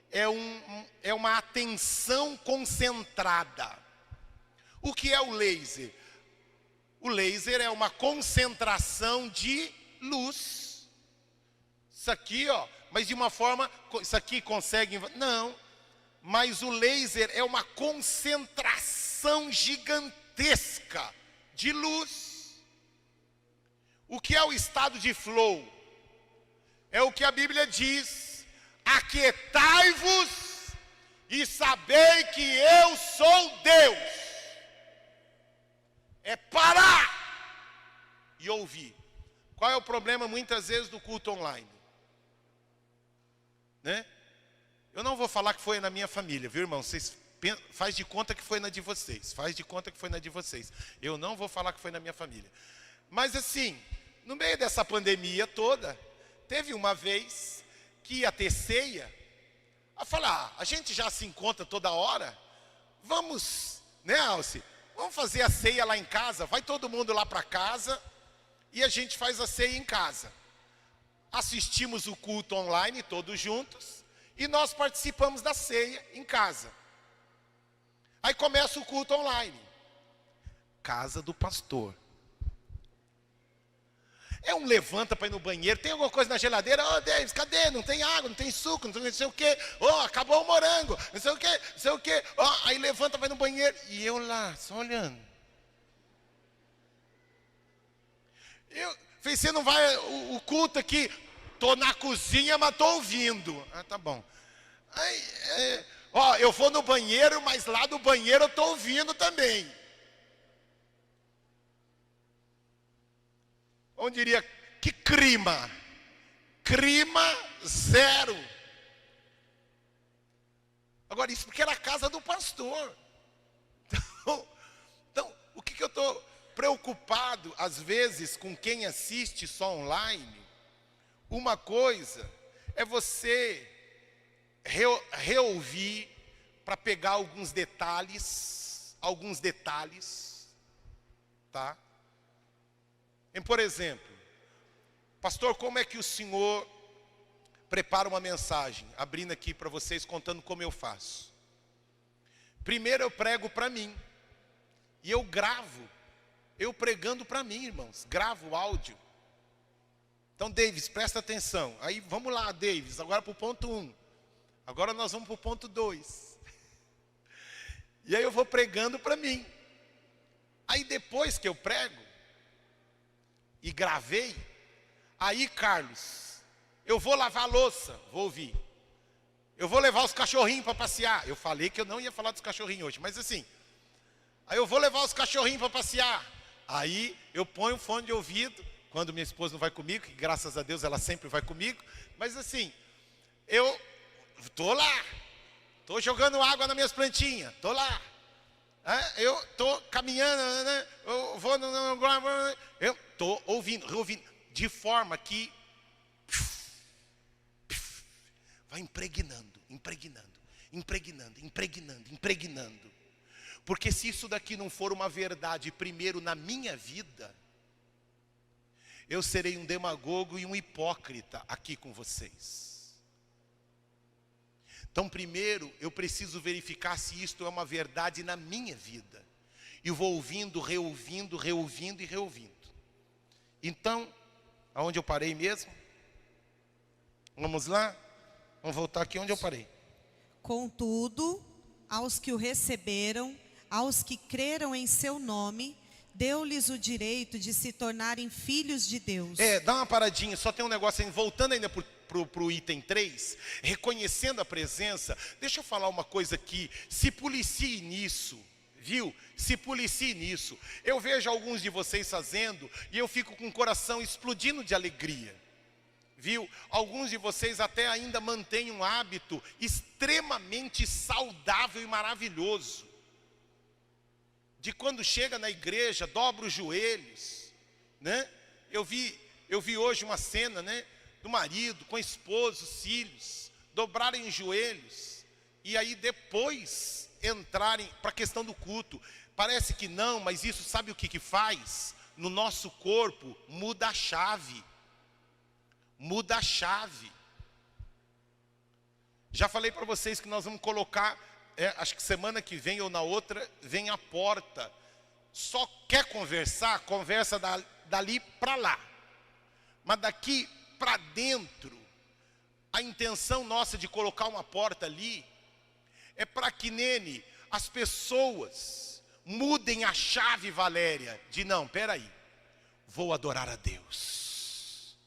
É uma atenção concentrada. O que é o laser? O laser é uma concentração de luz. Isso aqui, mas de uma forma, isso aqui consegue, não, mas o laser é uma concentração gigantesca de luz. O que é o estado de flow? É o que a Bíblia diz: aquietai-vos e sabei que eu sou Deus. É parar e ouvir. Qual é o problema muitas vezes do culto online? Né? Eu não vou falar que foi na minha família, viu, irmão? Vocês faz de conta que foi na de vocês. Eu não vou falar que foi na minha família. Mas assim, no meio dessa pandemia toda, teve uma vez que ia ter ceia. A falar, a gente já se encontra toda hora. Vamos, né, Alce? vamos fazer a ceia lá em casa, vai todo mundo lá para casa e a gente faz a ceia em casa. Assistimos o culto online todos juntos e nós participamos da ceia em casa. Aí começa o culto online. Casa do pastor. É um levanta para ir no banheiro, tem alguma coisa na geladeira? Ô, Davis, cadê? Não tem água, não tem suco, não sei o quê. Acabou o morango, não sei o quê. Aí levanta, vai no banheiro. E eu lá, só olhando. Falei, você não vai, o culto aqui, tô na cozinha, mas tô ouvindo. Ah, tá bom. Aí, eu vou no banheiro, mas lá do banheiro eu tô ouvindo também. Onde diria, que crima? Crima zero. Agora, isso porque era a casa do pastor. Então o que eu estou preocupado, às vezes, com quem assiste só online? Uma coisa é você reouvir para pegar alguns detalhes, tá? Por exemplo, pastor, como é que o senhor prepara uma mensagem? Abrindo aqui para vocês, contando como eu faço. Primeiro eu prego para mim. E eu gravo. Eu pregando para mim, irmãos. Gravo o áudio. Então, Davis, presta atenção. Aí, vamos lá, Davis, agora para o ponto 1. Agora nós vamos para o ponto 2. E aí eu vou pregando para mim. Aí depois que eu prego, e gravei, aí, Carlos, eu vou lavar a louça, vou ouvir. Eu vou levar os cachorrinhos para passear. Eu falei que eu não ia falar dos cachorrinhos hoje, mas assim. Aí eu vou levar os cachorrinhos para passear. Aí eu ponho o fone de ouvido, quando minha esposa não vai comigo, que graças a Deus ela sempre vai comigo. Mas assim, eu estou lá, estou jogando água nas minhas plantinhas, estou lá. Eu estou caminhando, né? Eu vou eu estou ouvindo, reouvindo, de forma que vai impregnando. Porque se isso daqui não for uma verdade primeiro na minha vida, eu serei um demagogo e um hipócrita aqui com vocês. Então, primeiro, eu preciso verificar se isto é uma verdade na minha vida. E vou ouvindo, reouvindo. Então, aonde eu parei mesmo? Vamos lá? Vamos voltar aqui onde eu parei. Contudo, aos que o receberam, aos que creram em seu nome, deu-lhes o direito de se tornarem filhos de Deus. Dá uma paradinha, só tem um negócio aí, voltando ainda para o item 3, reconhecendo a presença. Deixa eu falar uma coisa aqui, se policie nisso, viu? Se policie nisso. Eu vejo alguns de vocês fazendo e eu fico com o coração explodindo de alegria, viu? Alguns de vocês até ainda mantêm um hábito extremamente saudável e maravilhoso, de quando chega na igreja, dobra os joelhos, né? Eu vi hoje uma cena, né? Do marido com a esposa, os filhos, dobrarem os joelhos, e aí depois entrarem para a questão do culto. Parece que não, mas isso sabe o que faz? No nosso corpo, muda a chave. Já falei para vocês que nós vamos colocar, acho que semana que vem ou na outra, vem a porta. Só quer conversar, conversa dali para lá. Mas daqui para dentro, a intenção nossa de colocar uma porta ali, é para que nele as pessoas mudem a chave, Valéria, de não, peraí, vou adorar a Deus,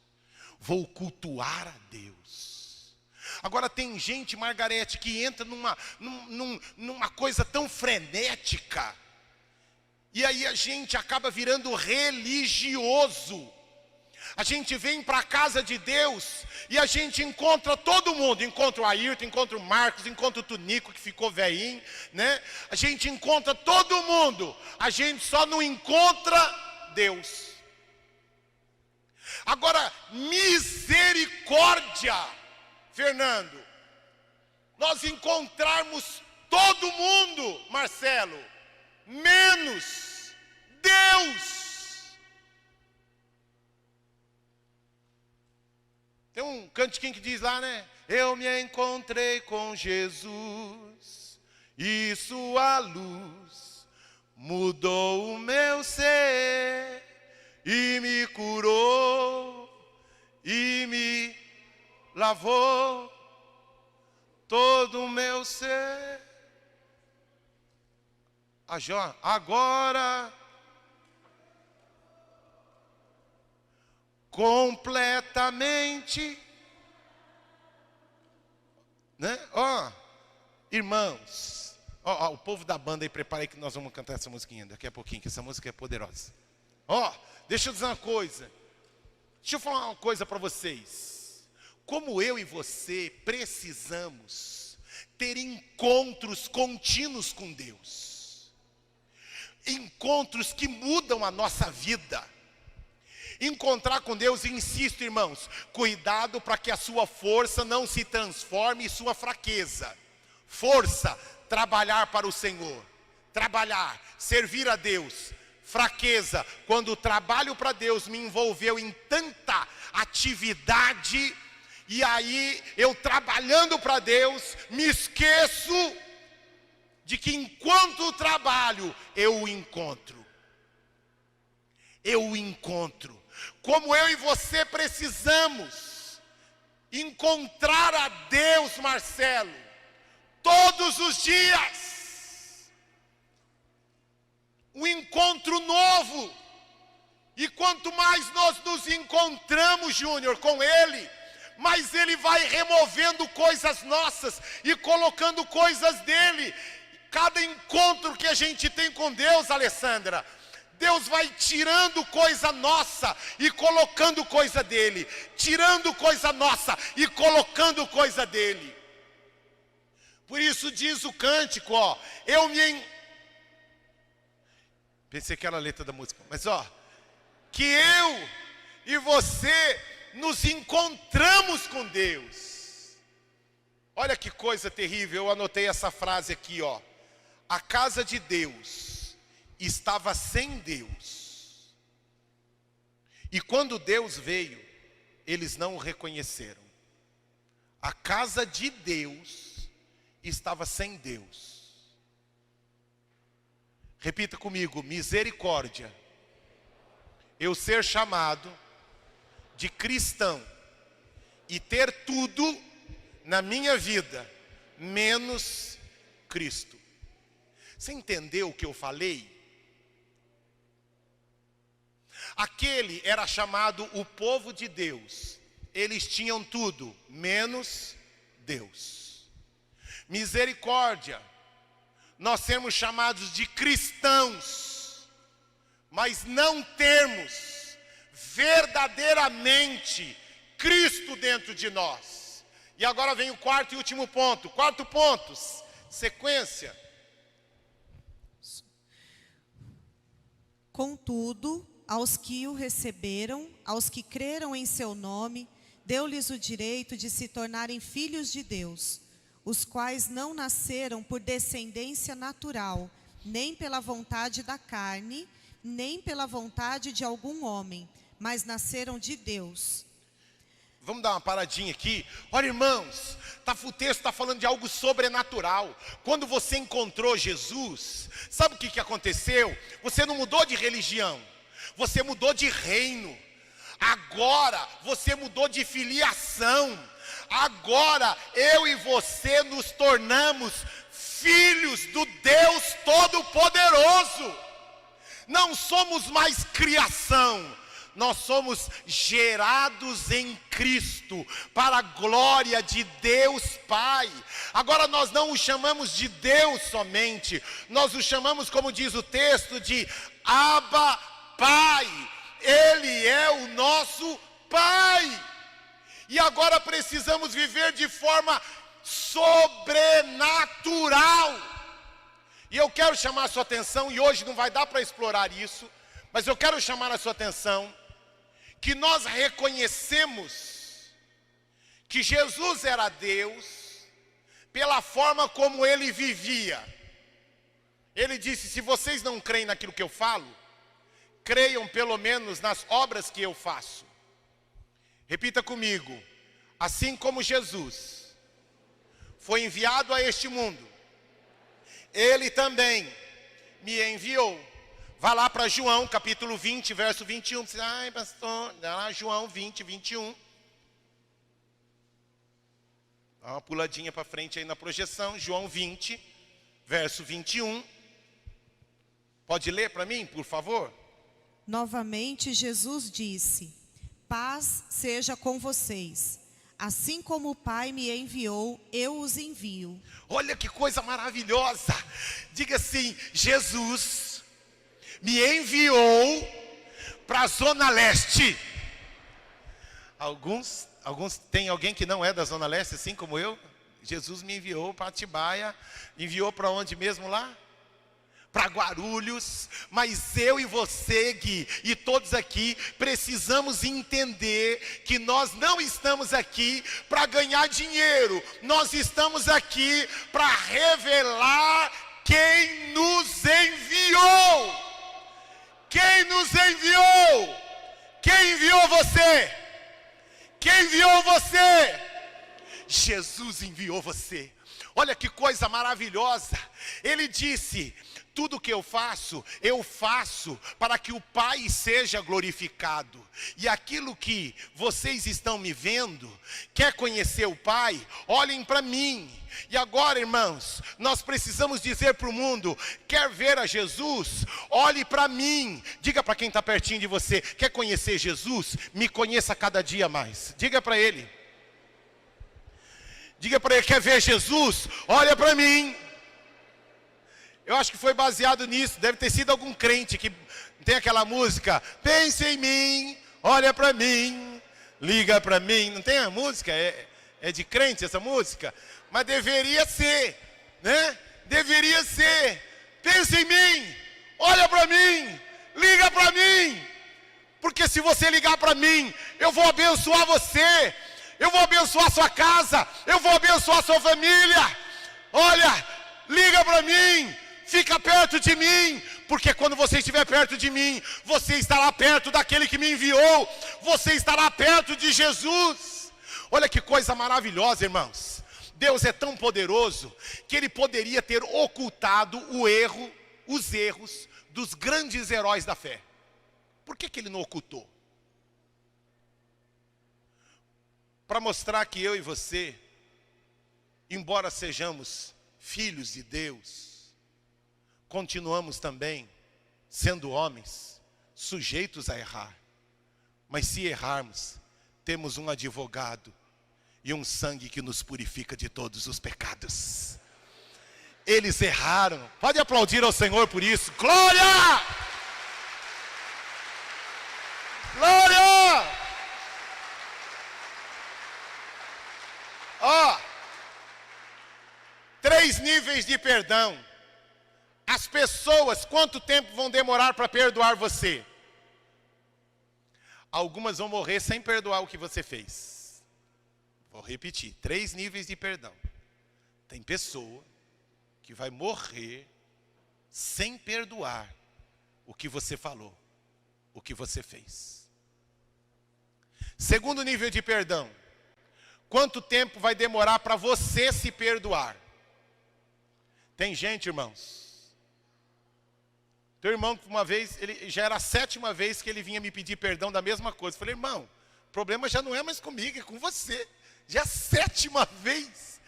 vou cultuar a Deus. Agora tem gente, Margarete, que entra numa coisa tão frenética, e aí a gente acaba virando religioso. A gente vem para a casa de Deus e a gente encontra todo mundo. Encontra o Ayrton, encontra o Marcos, encontra o Tunico que ficou velhinho, né? A gente encontra todo mundo. A gente só não encontra Deus. Agora, misericórdia, Fernando. Nós encontrarmos todo mundo, Marcelo. menos Deus. Tem um cantiquinho que diz lá, né? Eu me encontrei com Jesus e sua luz mudou o meu ser e me curou e me lavou todo o meu ser. Agora completamente, né? Irmãos, o povo da banda aí, prepara aí que nós vamos cantar essa musiquinha daqui a pouquinho, que essa música é poderosa. Deixa eu dizer uma coisa. Deixa eu falar uma coisa para vocês. Como eu e você precisamos ter encontros contínuos com Deus. Encontros que mudam a nossa vida. Encontrar com Deus, insisto, irmãos, cuidado para que a sua força não se transforme em sua fraqueza. Força, trabalhar para o Senhor. Trabalhar, servir a Deus. Fraqueza, quando o trabalho para Deus me envolveu em tanta atividade, e aí eu trabalhando para Deus, me esqueço de que enquanto trabalho, eu o encontro. Eu o encontro. Como eu e você precisamos encontrar a Deus, Marcelo, todos os dias. Um encontro novo. E quanto mais nós nos encontramos, Júnior, com Ele, mais Ele vai removendo coisas nossas e colocando coisas dele. Cada encontro que a gente tem com Deus, Alessandra, Deus vai tirando coisa nossa e colocando coisa dele. Tirando coisa nossa e colocando coisa dele. Por isso diz o cântico, pensei que era a letra da música, mas que eu e você nos encontramos com Deus. Olha que coisa terrível, eu anotei essa frase aqui, A casa de Deus estava sem Deus. E quando Deus veio, eles não o reconheceram. A casa de Deus estava sem Deus. Repita comigo: misericórdia. Eu ser chamado de cristão e ter tudo na minha vida, menos Cristo. Você entendeu o que eu falei? Aquele era chamado o povo de Deus. Eles tinham tudo, menos Deus. Misericórdia. Nós sermos chamados de cristãos, mas não termos verdadeiramente Cristo dentro de nós. E agora vem o quarto e último ponto. Quarto ponto, sequência. Contudo, aos que o receberam, aos que creram em seu nome, deu-lhes o direito de se tornarem filhos de Deus, os quais não nasceram por descendência natural, nem pela vontade da carne, nem pela vontade de algum homem, mas nasceram de Deus. Vamos dar uma paradinha aqui. Olha, irmãos, o texto está falando de algo sobrenatural. Quando você encontrou Jesus, sabe o que aconteceu? Você não mudou de religião, você mudou de reino. Agora você mudou de filiação. Agora eu e você nos tornamos filhos do Deus Todo-Poderoso. Não somos mais criação. Nós somos gerados em Cristo, para a glória de Deus Pai. Agora nós não o chamamos de Deus somente, nós o chamamos, como diz o texto, de Abba Pai. Ele é o nosso Pai. E agora precisamos viver de forma sobrenatural. E eu quero chamar a sua atenção, e hoje não vai dar para explorar isso, mas eu quero chamar a sua atenção, que nós reconhecemos que Jesus era Deus pela forma como ele vivia. Ele disse: se vocês não creem naquilo que eu falo, creiam pelo menos nas obras que eu faço. Repita comigo: assim como Jesus foi enviado a este mundo, Ele também me enviou. Vá lá para João, capítulo 20, verso 21. Você, ai, pastor, dá lá João 20, 21. Dá uma puladinha para frente aí na projeção. João 20, verso 21. Pode ler para mim, por favor? Novamente Jesus disse: paz seja com vocês. Assim como o Pai me enviou, eu os envio. Olha que coisa maravilhosa. Diga assim: Jesus me enviou para a Zona Leste. Tem alguém que não é da Zona Leste, assim como eu? Jesus me enviou para Atibaia. Enviou para onde mesmo lá? Para Guarulhos. Mas eu e você, Gui, e todos aqui, precisamos entender que nós não estamos aqui para ganhar dinheiro. Nós estamos aqui para revelar quem nos enviou. Quem nos enviou? Quem enviou você? Quem enviou você? Jesus enviou você. Olha que coisa maravilhosa. Ele disse: tudo que eu faço para que o Pai seja glorificado. E aquilo que vocês estão me vendo, quer conhecer o Pai? Olhem para mim. E agora, irmãos, nós precisamos dizer para o mundo: quer ver a Jesus? Olhe para mim. Diga para quem está pertinho de você: quer conhecer Jesus? Me conheça cada dia mais. Diga para ele. Diga para ele: quer ver Jesus? Olha para mim. Eu acho que foi baseado nisso. Deve ter sido algum crente que tem aquela música: pense em mim, olha para mim, liga para mim. Não tem a música? É de crente essa música? Mas deveria ser, né? Deveria ser. Pense em mim, olha para mim, liga para mim. Porque se você ligar para mim, eu vou abençoar você. Eu vou abençoar a sua casa. Eu vou abençoar a sua família. Olha, liga para mim. Fica perto de mim, porque quando você estiver perto de mim, você estará perto daquele que me enviou. Você estará perto de Jesus. Olha que coisa maravilhosa, irmãos. Deus é tão poderoso que Ele poderia ter ocultado os erros dos grandes heróis da fé. Por que Ele não ocultou? Para mostrar que eu e você, embora sejamos filhos de Deus, continuamos também sendo homens, sujeitos a errar. Mas se errarmos, temos um advogado e um sangue que nos purifica de todos os pecados. Eles erraram. Pode aplaudir ao Senhor por isso. Glória! Glória! Ó, 3 níveis de perdão. As pessoas, quanto tempo vão demorar para perdoar você? Algumas vão morrer sem perdoar o que você fez. Vou repetir: 3 níveis de perdão. Tem pessoa que vai morrer sem perdoar o que você falou, o que você fez. Segundo nível de perdão: quanto tempo vai demorar para você se perdoar? Tem gente, irmãos. Teu irmão, uma vez, ele já era a 7ª vez que ele vinha me pedir perdão da mesma coisa. Eu falei: irmão, o problema já não é mais comigo, é com você. Já é a 7ª vez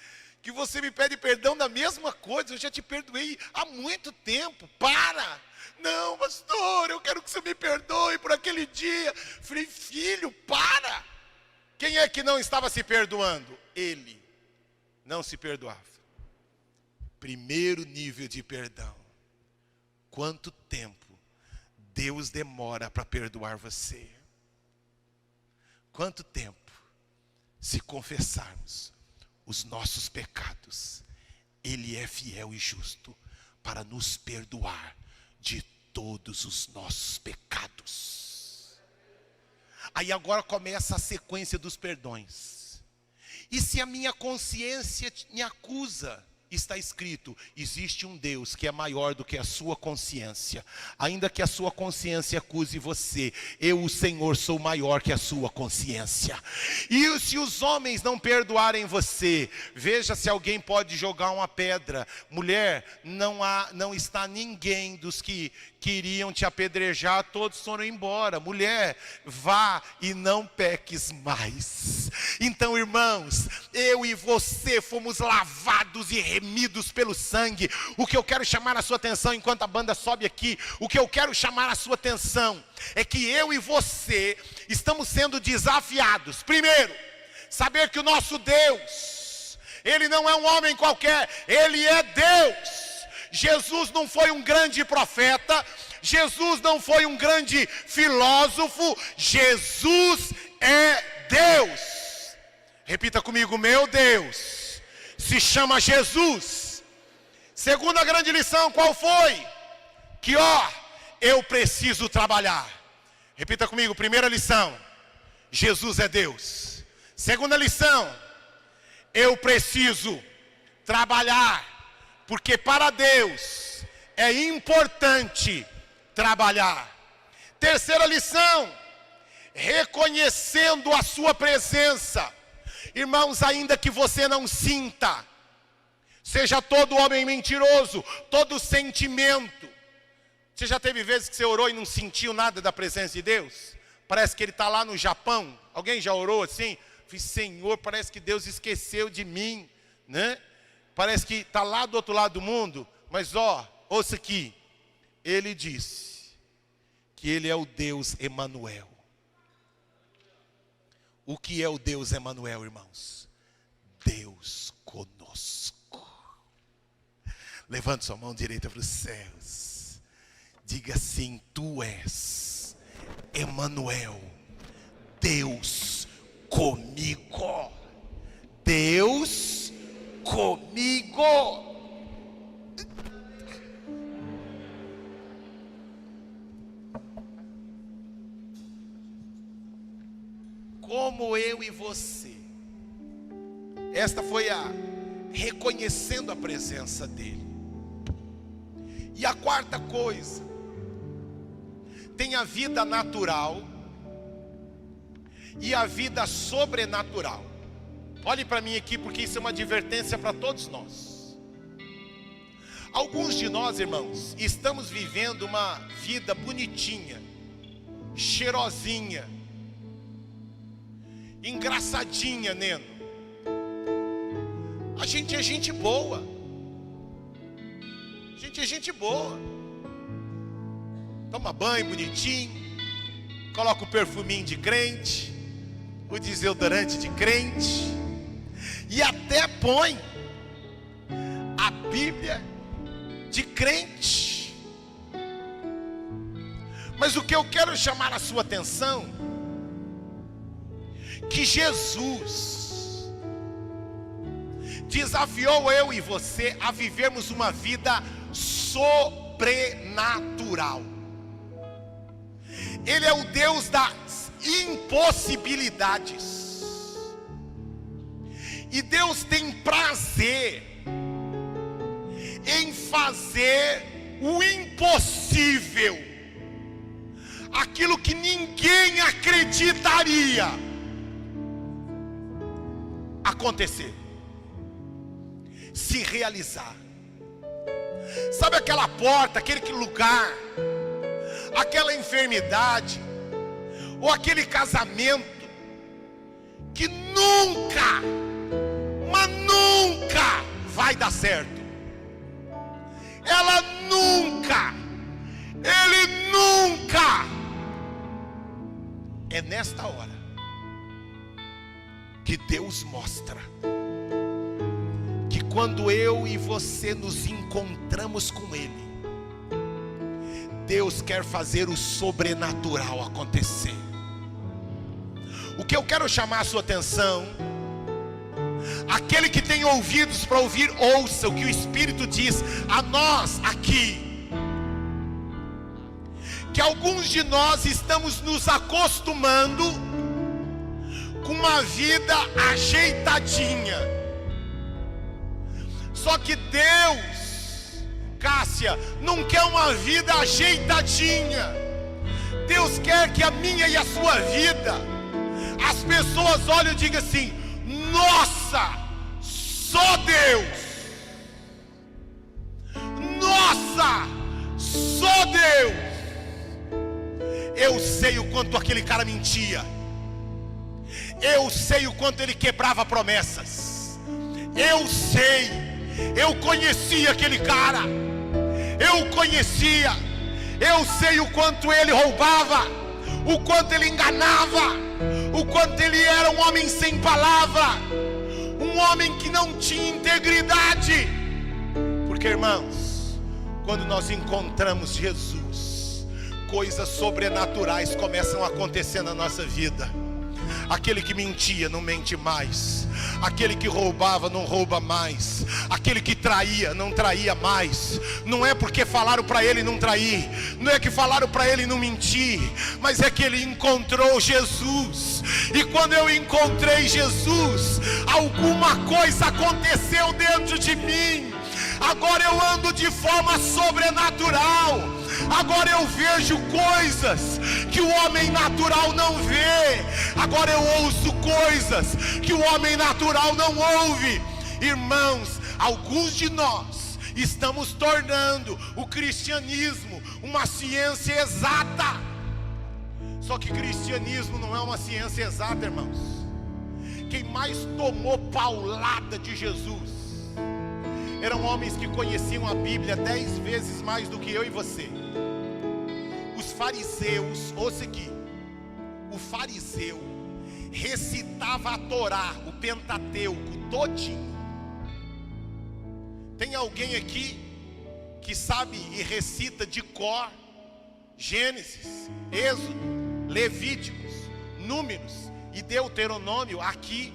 que você me pede perdão da mesma coisa. Eu já te perdoei há muito tempo. Para! Não, pastor, eu quero que você me perdoe por aquele dia. Eu falei: filho, para! Quem é que não estava se perdoando? Ele não se perdoava. Primeiro nível de perdão: quanto tempo Deus demora para perdoar você? Quanto tempo? Se confessarmos os nossos pecados, Ele é fiel e justo para nos perdoar de todos os nossos pecados. Aí agora começa a sequência dos perdões. E se a minha consciência me acusa? está escrito: existe um Deus que é maior do que a sua consciência. Ainda que a sua consciência acuse você, eu, o Senhor, sou maior que a sua consciência. E se os homens não perdoarem você, veja se alguém pode jogar uma pedra. Mulher, não está ninguém dos que queriam te apedrejar, todos foram embora. Mulher, vá e não peques mais. Então, irmãos, eu e você fomos lavados e remidos pelo sangue. O que eu quero chamar a sua atenção enquanto a banda sobe aqui, o que eu quero chamar a sua atenção é que eu e você estamos sendo desafiados. Primeiro, saber que o nosso Deus, Ele não é um homem qualquer, Ele é Deus. Jesus não foi um grande profeta, Jesus não foi um grande filósofo, Jesus é Deus. Repita comigo: meu Deus se chama Jesus. Segunda grande lição, qual foi? Que eu preciso trabalhar. Repita comigo: primeira lição, Jesus é Deus. Segunda lição, eu preciso trabalhar. Porque para Deus é importante trabalhar. Terceira lição, reconhecendo a sua presença. Irmãos, ainda que você não sinta, seja todo homem mentiroso, todo sentimento. Você já teve vezes que você orou e não sentiu nada da presença de Deus? Parece que Ele está lá no Japão. Alguém já orou assim? Falei: Senhor, parece que Deus esqueceu de mim, né? Parece que está lá do outro lado do mundo. Mas ouça aqui. Ele disse que Ele é o Deus Emanuel. O que é o Deus Emanuel, irmãos? Deus conosco. Levante sua mão direita para os céus. Diga assim: tu és Emanuel, Deus comigo. Deus comigo. Como eu e você. Esta foi a reconhecendo a presença dele. E a quarta coisa, tem a vida natural e a vida sobrenatural. Olhe para mim aqui, porque isso é uma advertência para todos nós. Alguns de nós, irmãos, estamos vivendo uma vida bonitinha, cheirosinha, engraçadinha, Neno. A gente é gente boa. A gente é gente boa. Toma banho bonitinho, coloca o perfuminho de crente, o desodorante de crente, e até põe a Bíblia de crente. Mas o que eu quero chamar a sua atenção, que Jesus desafiou eu e você a vivermos uma vida sobrenatural. Ele é o Deus das impossibilidades. E Deus tem prazer em fazer o impossível, aquilo que ninguém acreditaria acontecer, se realizar. Sabe aquela porta, aquele lugar, aquela enfermidade, ou aquele casamento que nunca, mas nunca vai dar certo. Ela nunca, ele nunca. É nesta hora que Deus mostra que quando eu e você nos encontramos com Ele, Deus quer fazer o sobrenatural acontecer. O que eu quero chamar a sua atenção, aquele que tem ouvidos para ouvir, ouça o que o Espírito diz a nós aqui. Que alguns de nós estamos nos acostumando com uma vida ajeitadinha. Só que Deus, Cássia, não quer uma vida ajeitadinha. Deus quer que a minha e a sua vida, as pessoas olhem e digam assim: nossa, só Deus. Nossa, só Deus. Eu sei o quanto aquele cara mentia. Eu sei o quanto ele quebrava promessas. Eu sei. Eu conhecia aquele cara. Eu conhecia. Eu sei o quanto ele roubava, o quanto ele enganava, o quanto ele era um homem sem palavra, um homem que não tinha integridade. Porque, irmãos, quando nós encontramos Jesus, coisas sobrenaturais começam a acontecer na nossa vida. Aquele que mentia não mente mais. Aquele que roubava não rouba mais. Aquele que traía não traía mais. Não é porque falaram para ele não trair, não é que falaram para ele não mentir, mas é que ele encontrou Jesus. E quando eu encontrei Jesus, alguma coisa aconteceu dentro de mim. Agora eu ando de forma sobrenatural. Agora eu vejo coisas que o homem natural não vê. Agora eu ouço coisas que o homem natural não ouve. Irmãos, alguns de nós estamos tornando o cristianismo uma ciência exata. Só que cristianismo não é uma ciência exata, irmãos. Quem mais tomou paulada de Jesus eram homens que conheciam a Bíblia 10 vezes mais do que eu e você. Os fariseus, ouça aqui, o fariseu recitava a Torá, o Pentateuco todinho. Tem alguém aqui que sabe e recita de cor Gênesis, Êxodo, Levíticos, Números e Deuteronômio aqui?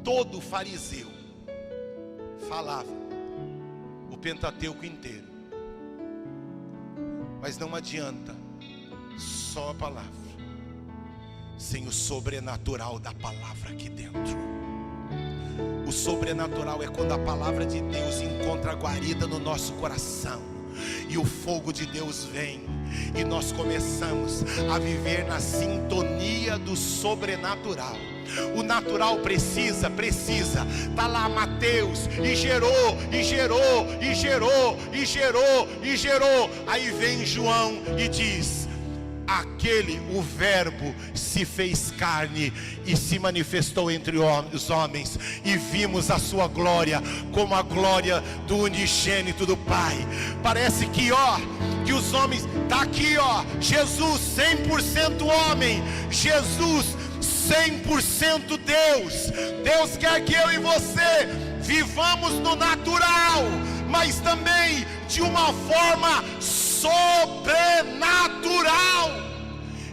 Todo fariseu falava o Pentateuco inteiro. Mas não adianta só a palavra sem o sobrenatural da palavra aqui dentro. O sobrenatural é quando a palavra de Deus encontra guarida no nosso coração e o fogo de Deus vem e nós começamos a viver na sintonia do sobrenatural. O natural precisa, tá lá Mateus, e gerou. Aí vem João e diz: o verbo se fez carne e se manifestou entre os homens, e vimos a sua glória como a glória do unigênito do Pai. Parece que que os homens, tá aqui Jesus 100% homem, Jesus 100% Deus. Deus quer que eu e você vivamos no natural, mas também de uma forma sobrenatural.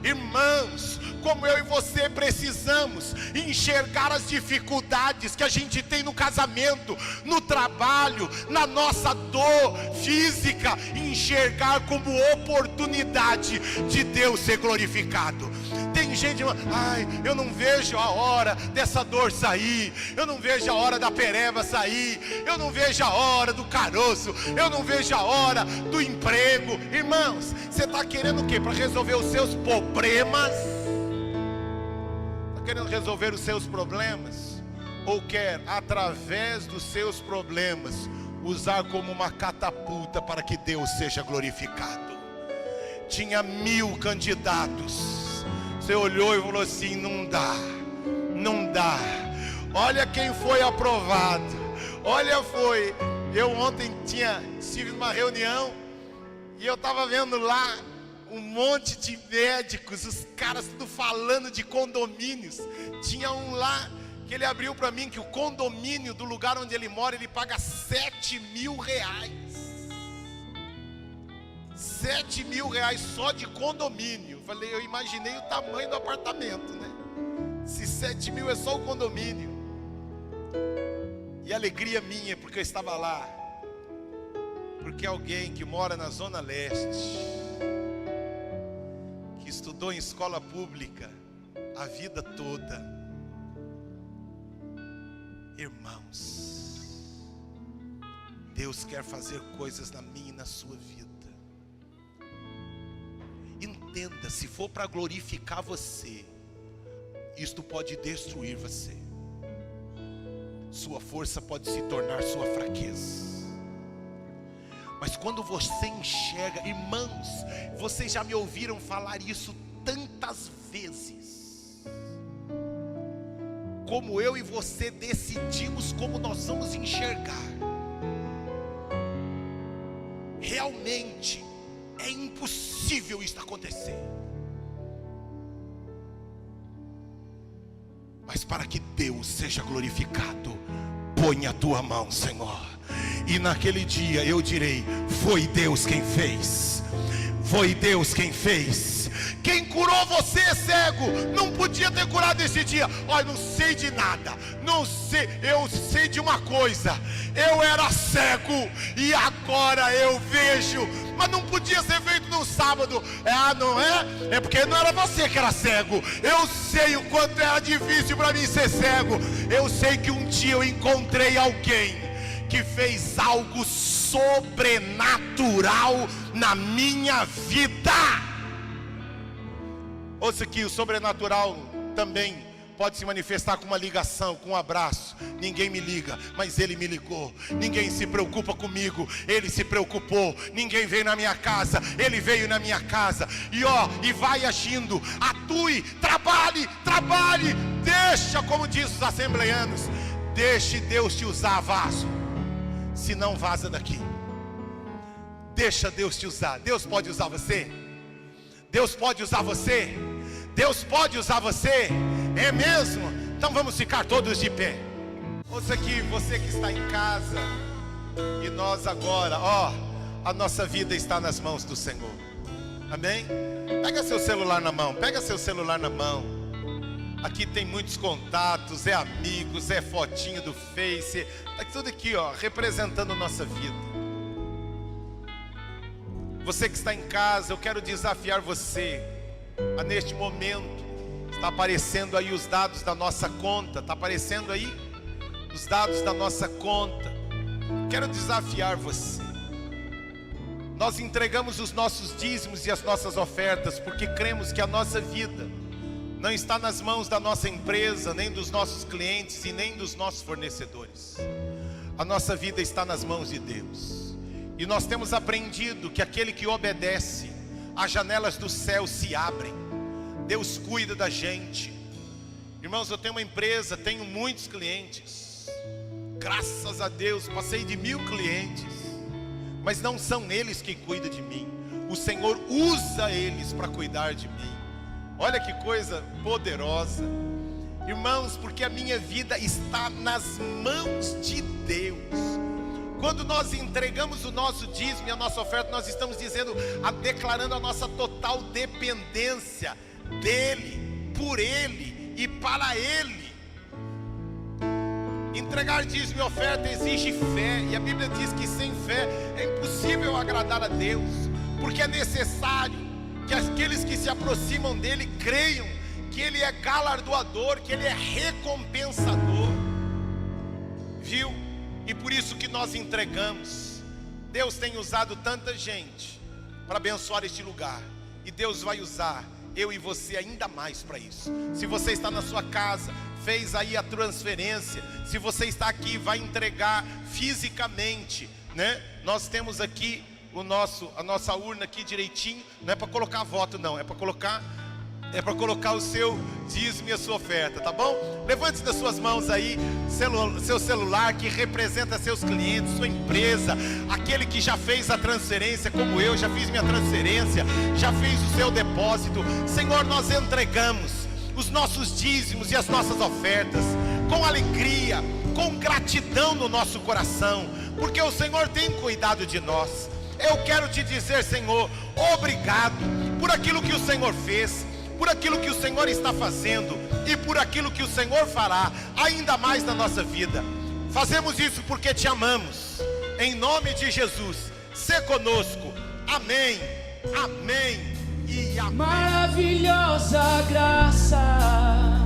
Irmãos, como eu e você precisamos enxergar as dificuldades que a gente tem no casamento, no trabalho, na nossa dor física, enxergar como oportunidade de Deus ser glorificado. Tem gente, eu não vejo a hora dessa dor sair, eu não vejo a hora da pereba sair, eu não vejo a hora do caroço, eu não vejo a hora do emprego. Irmãos, você está querendo o quê? Para resolver os seus problemas? Está querendo resolver os seus problemas? Ou quer, através dos seus problemas, usar como uma catapulta para que Deus seja glorificado? Tinha 1000 candidatos. Você olhou e falou assim: não dá. Olha quem foi aprovado. Eu ontem estive numa reunião e eu estava vendo lá um monte de médicos, os caras tudo falando de condomínios. Tinha um lá que ele abriu para mim que o condomínio do lugar onde ele mora, ele paga R$7.000. R$7.000 só de condomínio. Eu imaginei o tamanho do apartamento, né? Se 7.000 é só o condomínio. E a alegria minha, porque eu estava lá, porque alguém que mora na Zona Leste, que estudou em escola pública a vida toda, Irmãos, Deus quer fazer coisas na minha e na sua vida. Entenda, se for para glorificar você, isto pode destruir você. Sua força pode se tornar sua fraqueza. Mas quando você enxerga, irmãos, vocês já me ouviram falar isso tantas vezes. Como eu e você decidimos como nós vamos enxergar. Realmente é impossível isso acontecer. Mas para que Deus seja glorificado, põe a tua mão, Senhor. E naquele dia eu direi: foi Deus quem fez. Foi Deus quem fez. Quem curou você, cego, não podia ter curado esse dia. Olha, não sei de nada, não sei, eu sei de uma coisa: eu era cego e agora eu vejo. Mas não podia ser feito no sábado. Não é? É porque não era você que era cego. Eu sei o quanto era difícil para mim ser cego. Eu sei que um dia eu encontrei alguém que fez algo sobrenatural na minha vida. Ouça aqui, o sobrenatural também pode se manifestar com uma ligação, com um abraço. Ninguém me liga, mas Ele me ligou. Ninguém se preocupa comigo, Ele se preocupou. Ninguém veio na minha casa, Ele veio na minha casa. E vai agindo, atue, trabalhe. Deixa, como diz os assembleanos, deixe Deus te usar, vaso. Se não, vaza daqui. Deixa Deus te usar. Deus pode usar você. Deus pode usar você. Deus pode usar você. É mesmo? Então vamos ficar todos de pé. Ouça aqui, você que está em casa. E nós agora, a nossa vida está nas mãos do Senhor. Amém? Pega seu celular na mão. Pega seu celular na mão. Aqui tem muitos contatos, é amigos, é fotinho do Face. Tá tudo aqui, representando a nossa vida. Você que está em casa, eu quero desafiar você a, neste momento, está aparecendo aí os dados da nossa conta. Está aparecendo aí os dados da nossa conta. Quero desafiar você. Nós entregamos os nossos dízimos e as nossas ofertas porque cremos que a nossa vida não está nas mãos da nossa empresa, nem dos nossos clientes e nem dos nossos fornecedores. A nossa vida está nas mãos de Deus. E nós temos aprendido que aquele que obedece, as janelas do céu se abrem. Deus cuida da gente. Irmãos, eu tenho uma empresa, tenho muitos clientes. Graças a Deus, passei de 1000 clientes. Mas não são eles que cuidam de mim. O Senhor usa eles para cuidar de mim. Olha que coisa poderosa. Irmãos, porque a minha vida está nas mãos de Deus. Quando nós entregamos o nosso dízimo e a nossa oferta, nós estamos declarando a nossa total dependência dEle, por Ele e para Ele. Entregar dízimo e oferta exige fé. E a Bíblia diz que sem fé é impossível agradar a Deus. Porque é necessário que aqueles que se aproximam dEle creiam que Ele é galardoador, que Ele é recompensador. Viu? E por isso que nós entregamos. Deus tem usado tanta gente para abençoar este lugar. E Deus vai usar eu e você ainda mais para isso. Se você está na sua casa, fez aí a transferência. Se você está aqui, vai entregar fisicamente, né? Nós temos aqui a nossa urna aqui direitinho. Não é para colocar voto não, é para colocar o seu dízimo e a sua oferta, tá bom? Levante das suas mãos aí seu celular que representa seus clientes, sua empresa, aquele que já fez a transferência, como eu já fiz minha transferência, já fiz o seu depósito. Senhor, nós entregamos os nossos dízimos e as nossas ofertas com alegria, com gratidão no nosso coração, porque o Senhor tem cuidado de nós. Eu quero te dizer, Senhor, obrigado por aquilo que o Senhor fez, por aquilo que o Senhor está fazendo e por aquilo que o Senhor fará ainda mais na nossa vida. Fazemos isso porque te amamos. Em nome de Jesus, sê conosco. Amém, amém e amém. Maravilhosa graça